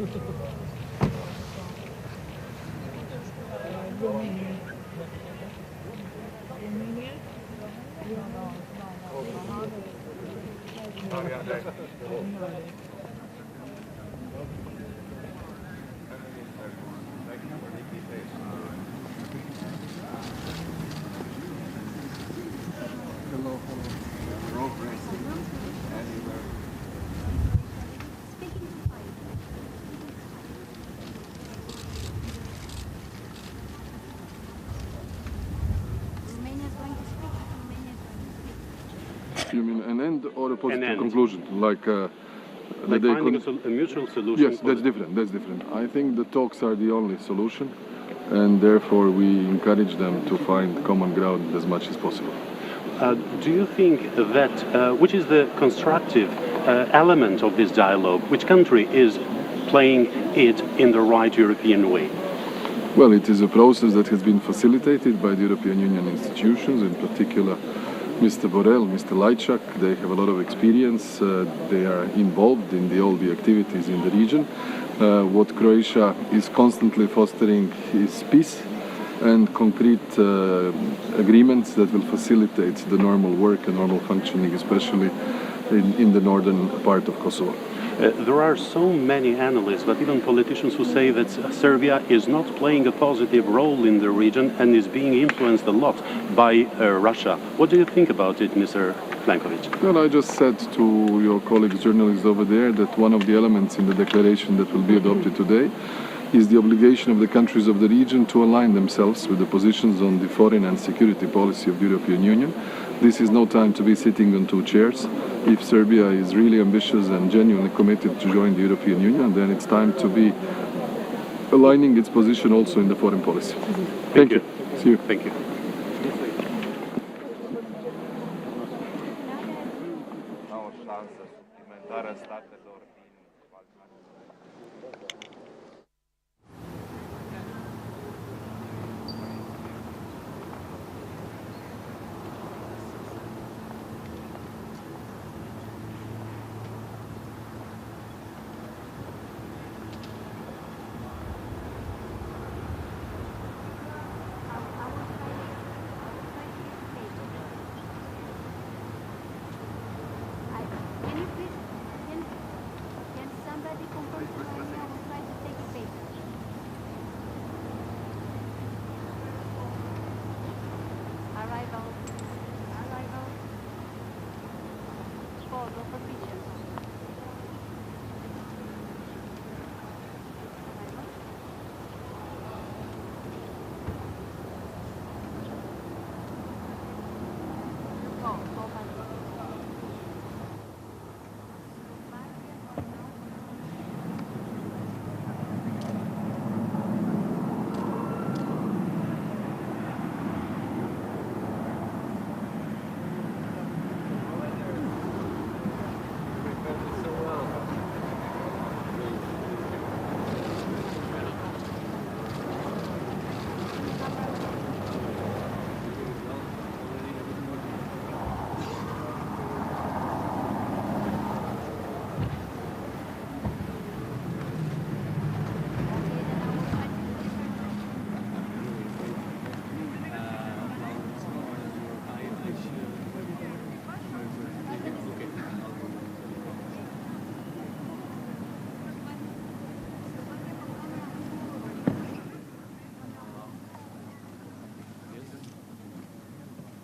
You mean an end or a positive conclusion? Like finding a mutual solution? Yes, that's different. That's different. I think the talks are the only solution, and therefore we encourage them to find common ground as much as possible. Do you think that which is the constructive element of this dialogue? Which country is playing it in the right European way? Well, it is a process that has been facilitated by the European Union institutions, in particular Mr. Borrell, Mr. Lajčák. They have a lot of experience. They are involved in all the activities in the region. What Croatia is constantly fostering is peace and concrete agreements that will facilitate the normal work and normal functioning, especially in the northern part of Kosovo. There are so many analysts, but even politicians, who say that Serbia is not playing a positive role in the region and is being influenced a lot by Russia. What do you think about it, Mr. Plenković? Well, I just said to your colleagues journalists over there that one of the elements in the declaration that will be adopted today is the obligation of the countries of the region to align themselves with the positions on the foreign and security policy of the European Union. This is no time to be sitting on two chairs. If Serbia is really ambitious and genuinely committed to join the European Union, then it's time to be aligning its position also in the foreign policy. Thank you. See you. Thank you.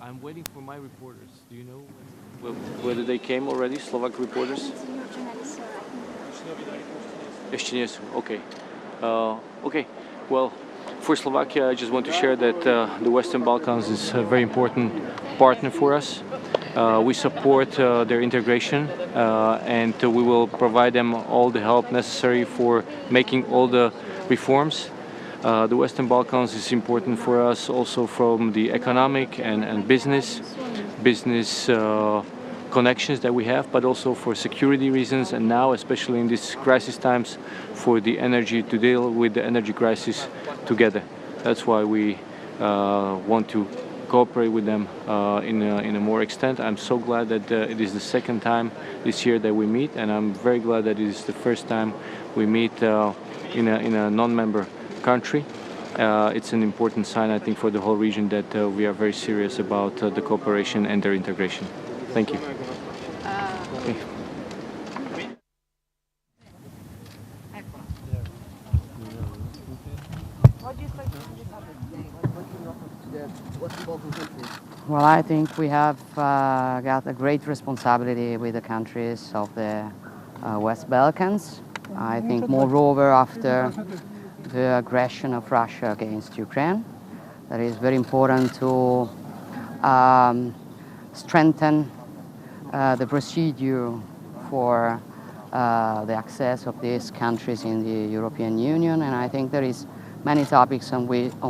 I'm waiting for my reporters. Do you know whether they came already, Slovak reporters? Ještě nie sú. Okay. Okay. Well, for Slovakia, I just want to share that the Western Balkans is a very important partner for us. We support their integration and we will provide them all the help necessary for making all the reforms. The Western Balkans is important for us also from the economic and business connections that we have, but also for security reasons, and now especially in these crisis times for the energy, to deal with the energy crisis together. That's why we want to cooperate with them in a more extent. I'm so glad that it is the second time this year that we meet, and I'm very glad that it is the first time we meet in a non-member country. It's an important sign, I think, for the whole region that we are very serious about the cooperation and their integration. Thank you. Okay. Well, I think we have got a great responsibility with the countries of the West Balkans. I think moreover after the aggression of Russia against Ukraine, that is very important to strengthen the procedure for the access of these countries in the European Union, and I think there is many topics on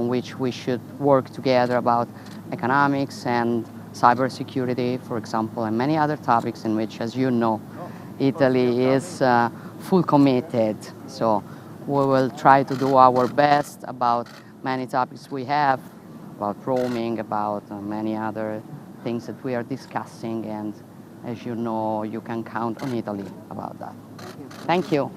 which we should work together about economics and cybersecurity, for example, and many other topics in which, as you know, Italy is full committed. So we will try to do our best about many topics we have, about roaming, about many other things that we are discussing, and as you know, you can count on Italy about that. Thank you.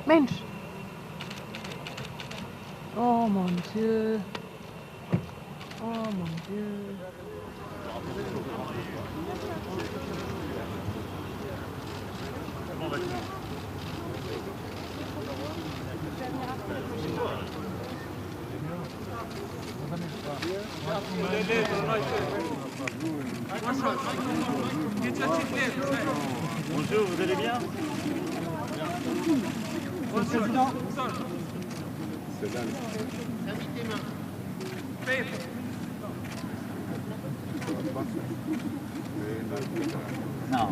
Mensch! Oh mon Dieu! Oh mon Dieu! Bonjour, vous allez bien? Monsieur le Président. Non,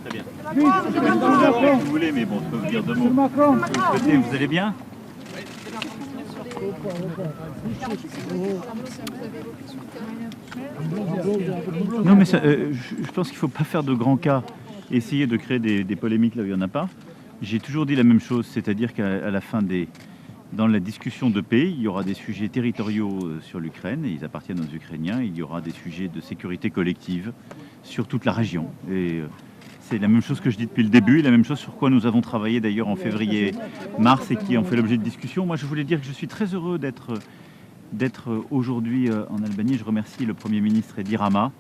très bien. Si vous voulez, mais bon, je peux vous dire deux mots. Vous allez bien? Non, mais je pense qu'il ne faut pas faire de grands cas, essayer de créer des polémiques là où il n'y en a pas. J'ai toujours dit la même chose, c'est-à-dire qu'à la fin dans la discussion de paix, il y aura des sujets territoriaux sur l'Ukraine, et ils appartiennent aux Ukrainiens, et il y aura des sujets de sécurité collective sur toute la région. Et c'est la même chose que je dis depuis le début, et la même chose sur quoi nous avons travaillé d'ailleurs en février-mars, et qui ont fait l'objet de discussions. Moi, je voulais dire que je suis très heureux d'être aujourd'hui en Albanie. Je remercie le Premier ministre Edi Rama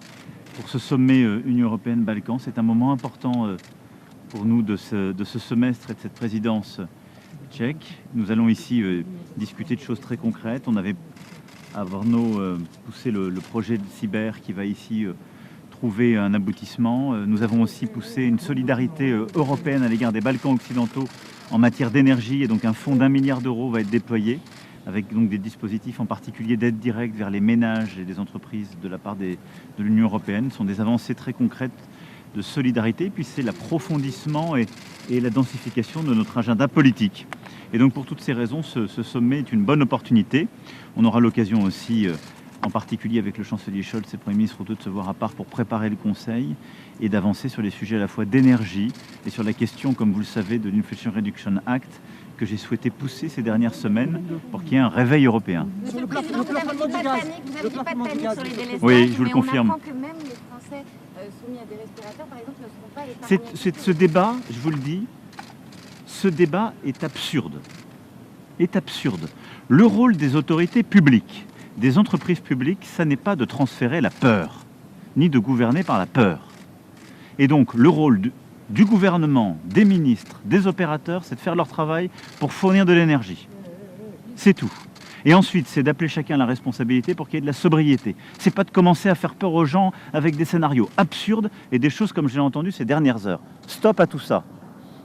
pour ce sommet Union européenne-Balkans. C'est un moment important pour nous de ce semestre et de cette présidence tchèque. Nous allons ici discuter de choses très concrètes. On avait à Brno poussé le projet de cyber qui va ici trouver un aboutissement. Nous avons aussi poussé une solidarité européenne à l'égard des Balkans occidentaux en matière d'énergie, et donc un fonds d'1 milliard d'euros va être déployé, avec donc des dispositifs en particulier d'aide directe vers les ménages et les entreprises de la part de l'Union européenne. Ce sont des avancées très concrètes de solidarité, puis c'est l'approfondissement et la densification de notre agenda politique. Et donc pour toutes ces raisons, ce sommet est une bonne opportunité. On aura l'occasion aussi, en particulier avec le chancelier Scholz et le Premier ministre Rutte, de se voir à part pour préparer le Conseil et d'avancer sur les sujets à la fois d'énergie et sur la question, comme vous le savez, de l'Inflation Reduction Act, que j'ai souhaité pousser ces dernières semaines pour qu'il y ait un réveil européen. Monsieur le Président, vous n'avez dit pas de panique sur les délais. Oui, je vous le confirme. On apprend que même les Français soumis à des respirateurs, par exemple, ne seront pas épargnés. Ce débat, je vous le dis, ce débat est absurde. Est absurde. Le rôle des autorités publiques, des entreprises publiques, ça n'est pas de transférer la peur, ni de gouverner par la peur. Et donc, le rôle du gouvernement, des ministres, des opérateurs, c'est de faire leur travail pour fournir de l'énergie. C'est tout. Et ensuite, c'est d'appeler chacun à la responsabilité pour qu'il y ait de la sobriété. C'est pas de commencer à faire peur aux gens avec des scénarios absurdes et des choses comme je l'ai entendu ces dernières heures. Stop à tout ça.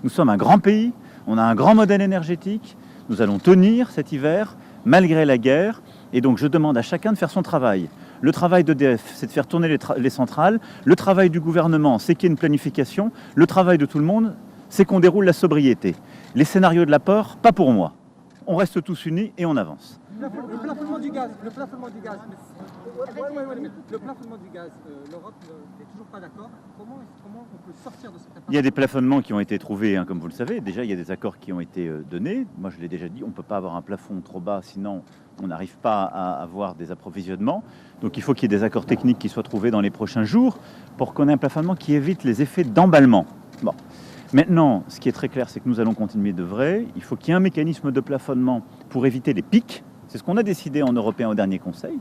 Nous sommes un grand pays, on a un grand modèle énergétique, nous allons tenir cet hiver malgré la guerre, et donc je demande à chacun de faire son travail. Le travail d'EDF, c'est de faire tourner les centrales. Le travail du gouvernement, c'est qu'il y ait une planification. Le travail de tout le monde, c'est qu'on déroule la sobriété. Les scénarios de la peur, pas pour moi. On reste tous unis et on avance. Le plafonnement du gaz, le plafonnement du gaz, l'Europe n'est toujours pas d'accord. Comment on peut sortir de ce plafonnement? Il y a des plafonnements qui ont été trouvés, comme vous le savez. Déjà, il y a des accords qui ont été donnés. Moi, je l'ai déjà dit, on ne peut pas avoir un plafond trop bas, sinon on n'arrive pas à avoir des approvisionnements. Donc il faut qu'il y ait des accords techniques qui soient trouvés dans les prochains jours pour qu'on ait un plafonnement qui évite les effets d'emballement. Bon. Maintenant, ce qui est très clair, c'est que nous allons continuer de vrai. Il faut qu'il y ait un mécanisme de plafonnement pour éviter les pics. C'est ce qu'on a décidé en européen au dernier Conseil.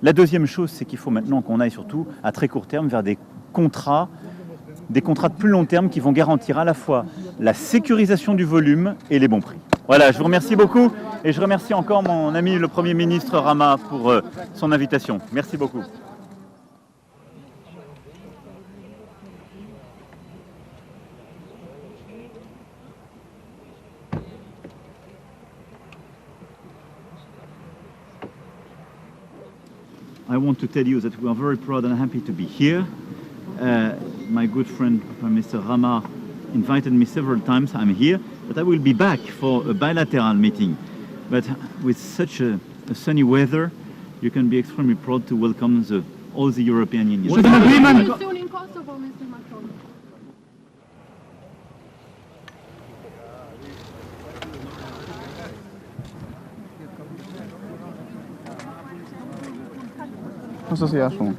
La deuxième chose, c'est qu'il faut maintenant qu'on aille surtout à très court terme vers des contrats de plus long terme qui vont garantir à la fois la sécurisation du volume et les bons prix. Voilà, je vous remercie beaucoup et je remercie encore mon ami le Premier ministre Rama pour son invitation. Merci beaucoup. I want to tell you that we are very proud and happy to be here. My good friend, Mr. Rama, invited me several times. I'm here, but I will be back for a bilateral meeting. But with such a sunny weather, you can be extremely proud to welcome all the European Union. Soon in Kosovo, Mr. Macron. Association.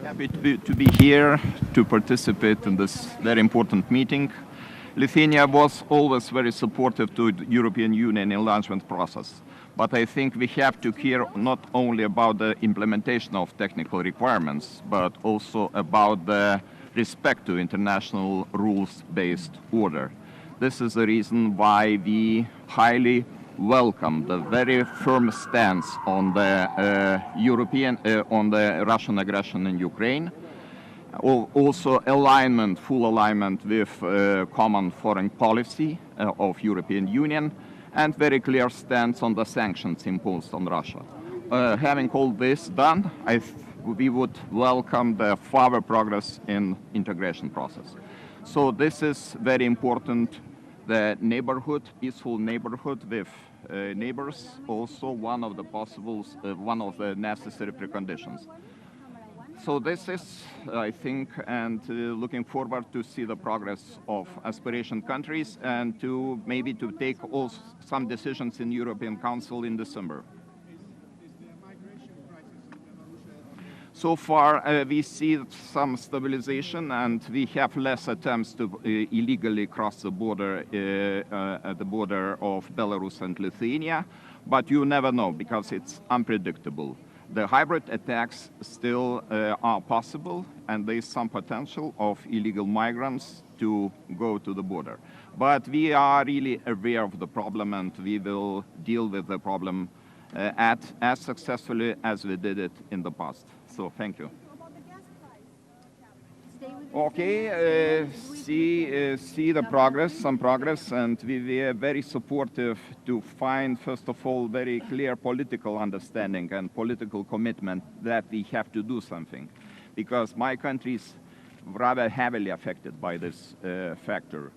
Happy to be here to participate in this very important meeting. Lithuania was always very supportive to the European Union enlargement process, but I think we have to care not only about the implementation of technical requirements, but also about the respect to international rules-based order. This is the reason why we highly welcome the very firm stance on the on the Russian aggression in Ukraine. Also full alignment with common foreign policy of European Union, and very clear stance on the sanctions imposed on Russia. Having all this done, we would welcome the further progress in integration process. So this is very important. The neighborhood, peaceful neighborhood with neighbors, also one of the necessary preconditions. So this is, I think, and looking forward to see the progress of aspiration countries and to maybe to take also some decisions in European Council in December. So far, we see some stabilization, and we have less attempts to illegally cross the border at the border of Belarus and Lithuania, but you never know because it's unpredictable. The hybrid attacks still are possible, and there is some potential of illegal migrants to go to the border. But we are really aware of the problem, and we will deal with the problem as successfully as we did it in the past. So thank you. Okay, see the progress, some progress, and we were very supportive to find, first of all, very clear political understanding and political commitment that we have to do something, because my country is rather heavily affected by this factor.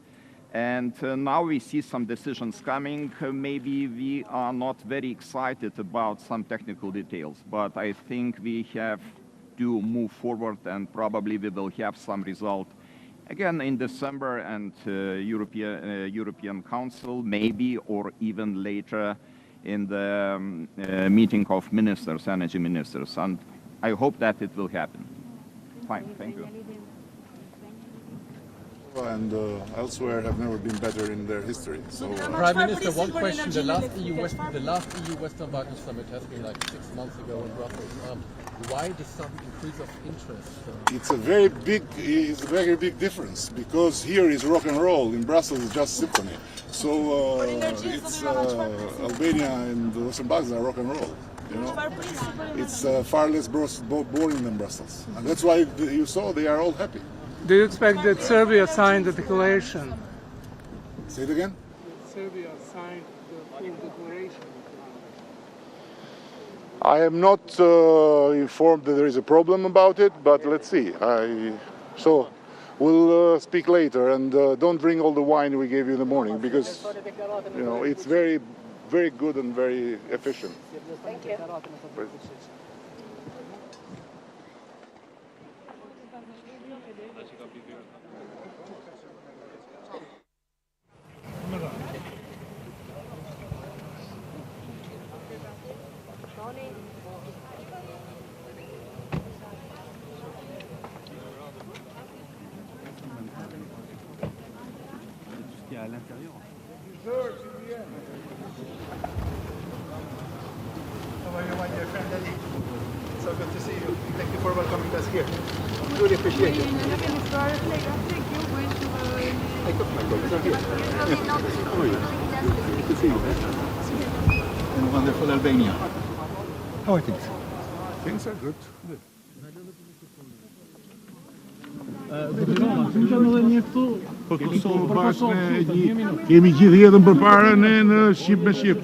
And now we see some decisions coming. Maybe we are not very excited about some technical details, but I think we have to move forward, and probably we will have some result again in December and European Council, maybe, or even later in the meeting of ministers, energy ministers. And I hope that it will happen. Fine, thank you. And elsewhere have never been better in their history. So, Prime Minister, one question: the last EU Western Balkans summit has been like 6 months ago in Brussels. Why the sudden increase of interest? It's a very big difference, because here is rock and roll, in Brussels it's just symphony. So it's Albania and the Western Balkans are rock and roll. You know, it's far less boring than Brussels, and that's why you saw they are all happy. Do you expect that Serbia signed the declaration? Say it again? Serbia signed the full declaration. I am not informed that there is a problem about it, but let's see. So we'll speak later, and don't drink all the wine we gave you in the morning, because you know it's very, very good and very efficient. Thank you. À l'intérieur. How are you, my dear friend Ali? So good to see you. Thank you for welcoming us here. Really appreciate it. I took my coat. It's not here. How are you? Good to see you. In wonderful Albania. How are things? Things are good. Good. Nous avons Kemi gjithë jetën përpara ne në shqip me shqip.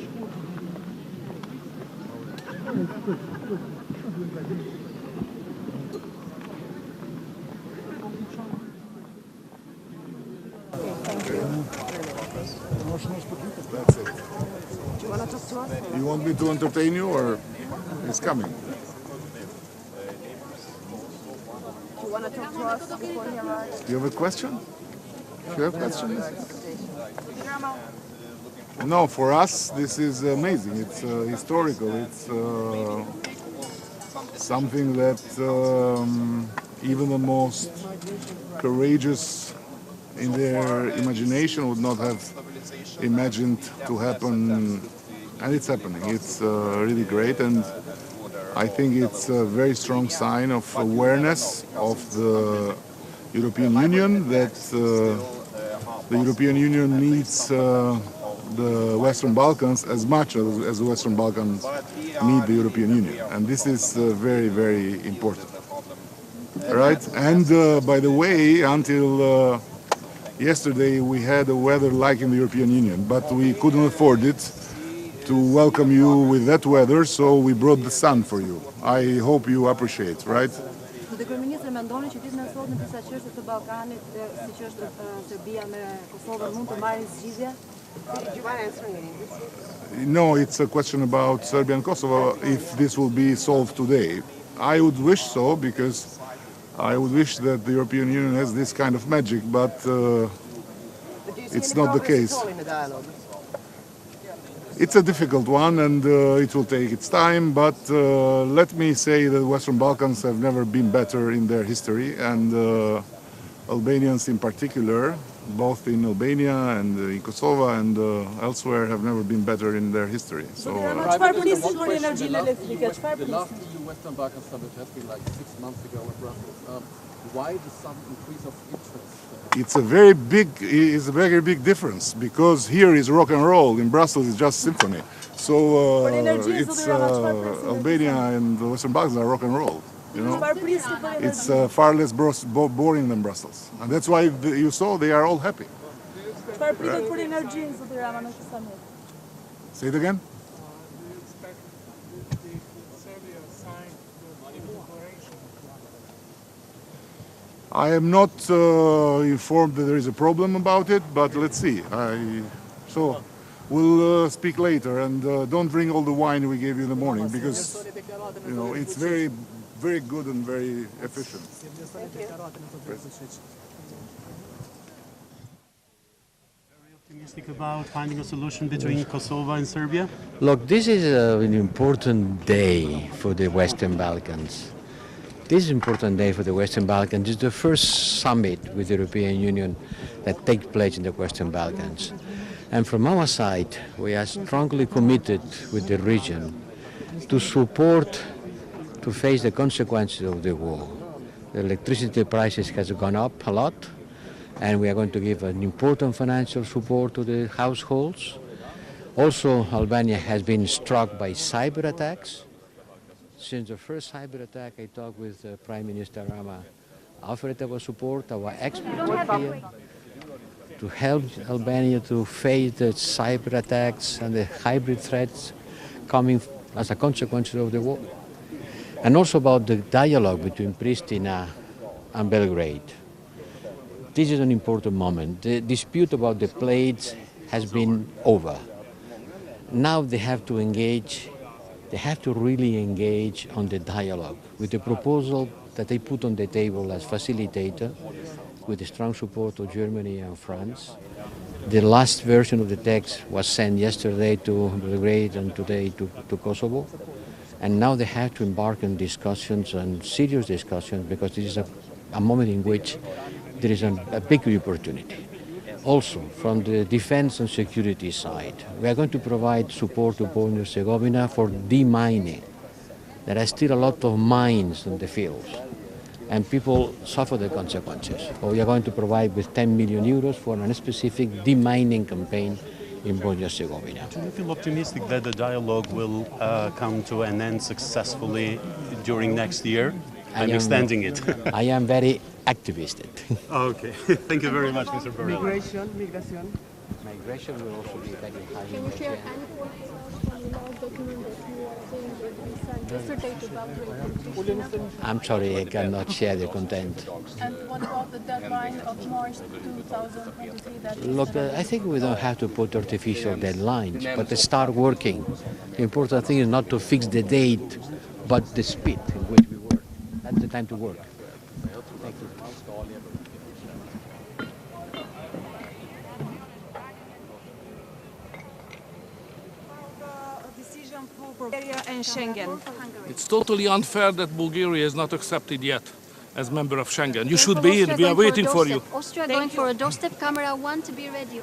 That's it. You want me to entertain you or it's coming? You want to talk to us before he arrives? You have a question? You have questions? No, for us this is amazing. It's historical. It's something that even the most courageous in their imagination would not have imagined to happen, and it's happening. It's really great, and I think it's a very strong sign of awareness of the European Union that the European Union needs the Western Balkans as much as the Western Balkans need the European Union, and this is very, very important. Right? And by the way, until yesterday we had a weather like in the European Union, but we couldn't afford it to welcome you with that weather, so we brought the sun for you. I hope you appreciate, right? Ministre, mendoni që ditën e sotme disa çështje të Ballkanit, siç është Serbia me Kosovën, mund të marrin zgjidhje? No, it's a question about Serbia and Kosovo, if this will be solved today. I would wish so, because I would wish that the European Union has this kind of magic, but it's not the case. It's a difficult one, and it will take its time, but let me say that the Western Balkans have never been better in their history, and Albanians in particular, both in Albania and in Kosovo and elsewhere, have never been better in their history. So, the last EU Western Balkan summit has been like 6 months ago in Brussels. Why the sudden increase of interest? It's a very big difference, because here is rock and roll, in Brussels it's just symphony. So it's Albania and the Western Balkans are rock and roll. You know, it's far less boring than Brussels, and that's why you saw they are all happy. Say it again. I am not informed that there is a problem about it, but let's see. So we'll speak later, and don't drink all the wine we gave you in the morning, because you know it's very good and very efficient. Very optimistic about finding a solution between Kosovo and Serbia? Look, this is an important day for the Western Balkans. This is an important day for the Western Balkans. It's the first summit with the European Union that takes place in the Western Balkans. And from our side, we are strongly committed with the region to support, to face the consequences of the war. The electricity prices has gone up a lot, and we are going to give an important financial support to the households. Also, Albania has been struck by cyber attacks. Since the first cyber attack, I talked with Prime Minister Rama, offered our support, our experts here, to help Albania to face the cyber attacks and the hybrid threats coming as a consequence of the war. And also about the dialogue between Pristina and Belgrade. This is an important moment. The dispute about the plates has been over. Now they have to engage. They have to really engage on the dialogue with the proposal that they put on the table as facilitator, with the strong support of Germany and France. The last version of the text was sent yesterday to Belgrade and today to Kosovo. And now they have to embark on discussions, and serious discussions, because this is a moment in which there is a big opportunity. Also, from the defense and security side, we are going to provide support to Bosnia and Herzegovina for demining. There are still a lot of mines in the fields, and people suffer the consequences. So we are going to provide with 10 million euros for a specific demining campaign in Bosnia and Herzegovina. Do you feel optimistic that the dialogue will come to an end successfully during next year? I'm extending it. I am very activistic. Okay. Thank you very much, Mr. Borrell. Migration will also be very high. Can you share any points from the last document that you are saying that we signed yesterday to evacuate Pristina? I'm sorry, I cannot share the content. And what about the deadline of March 2023? That is Look, I think we don't have to put artificial deadlines, but to start working. The important thing is not to fix the date, but the speed in which we work. That's the time to work. Thank you. Decision for Bulgaria and Schengen. It's totally unfair that Bulgaria is not accepted yet as member of Schengen. You should be in. We are waiting for you. Austria going for a doorstep. Camera 1 to be ready.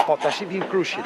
Potashi bin Krušin.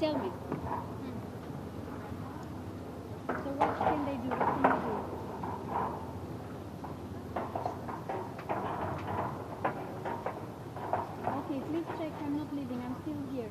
Tell me. So what can they do? What can you do? Okay, please check. I'm not leaving. I'm still here.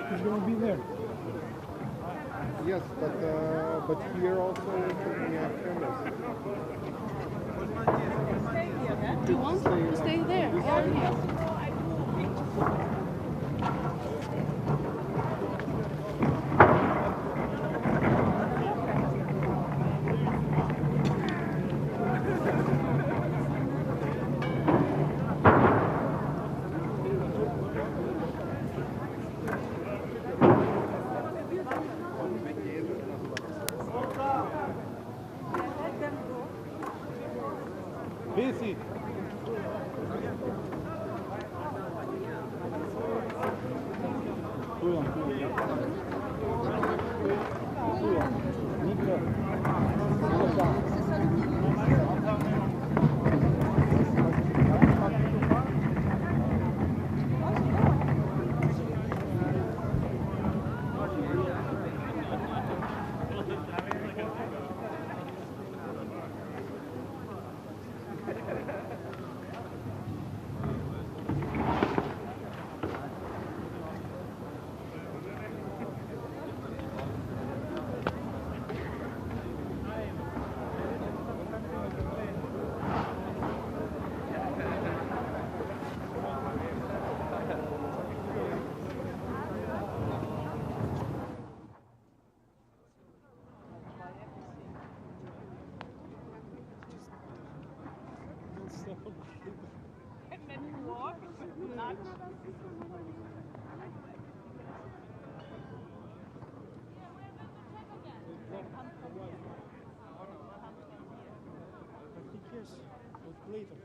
He's going to be there. Yes, but here also we have cameras. You want to stay there? Busy. And then you walk, nudge. Yes, later.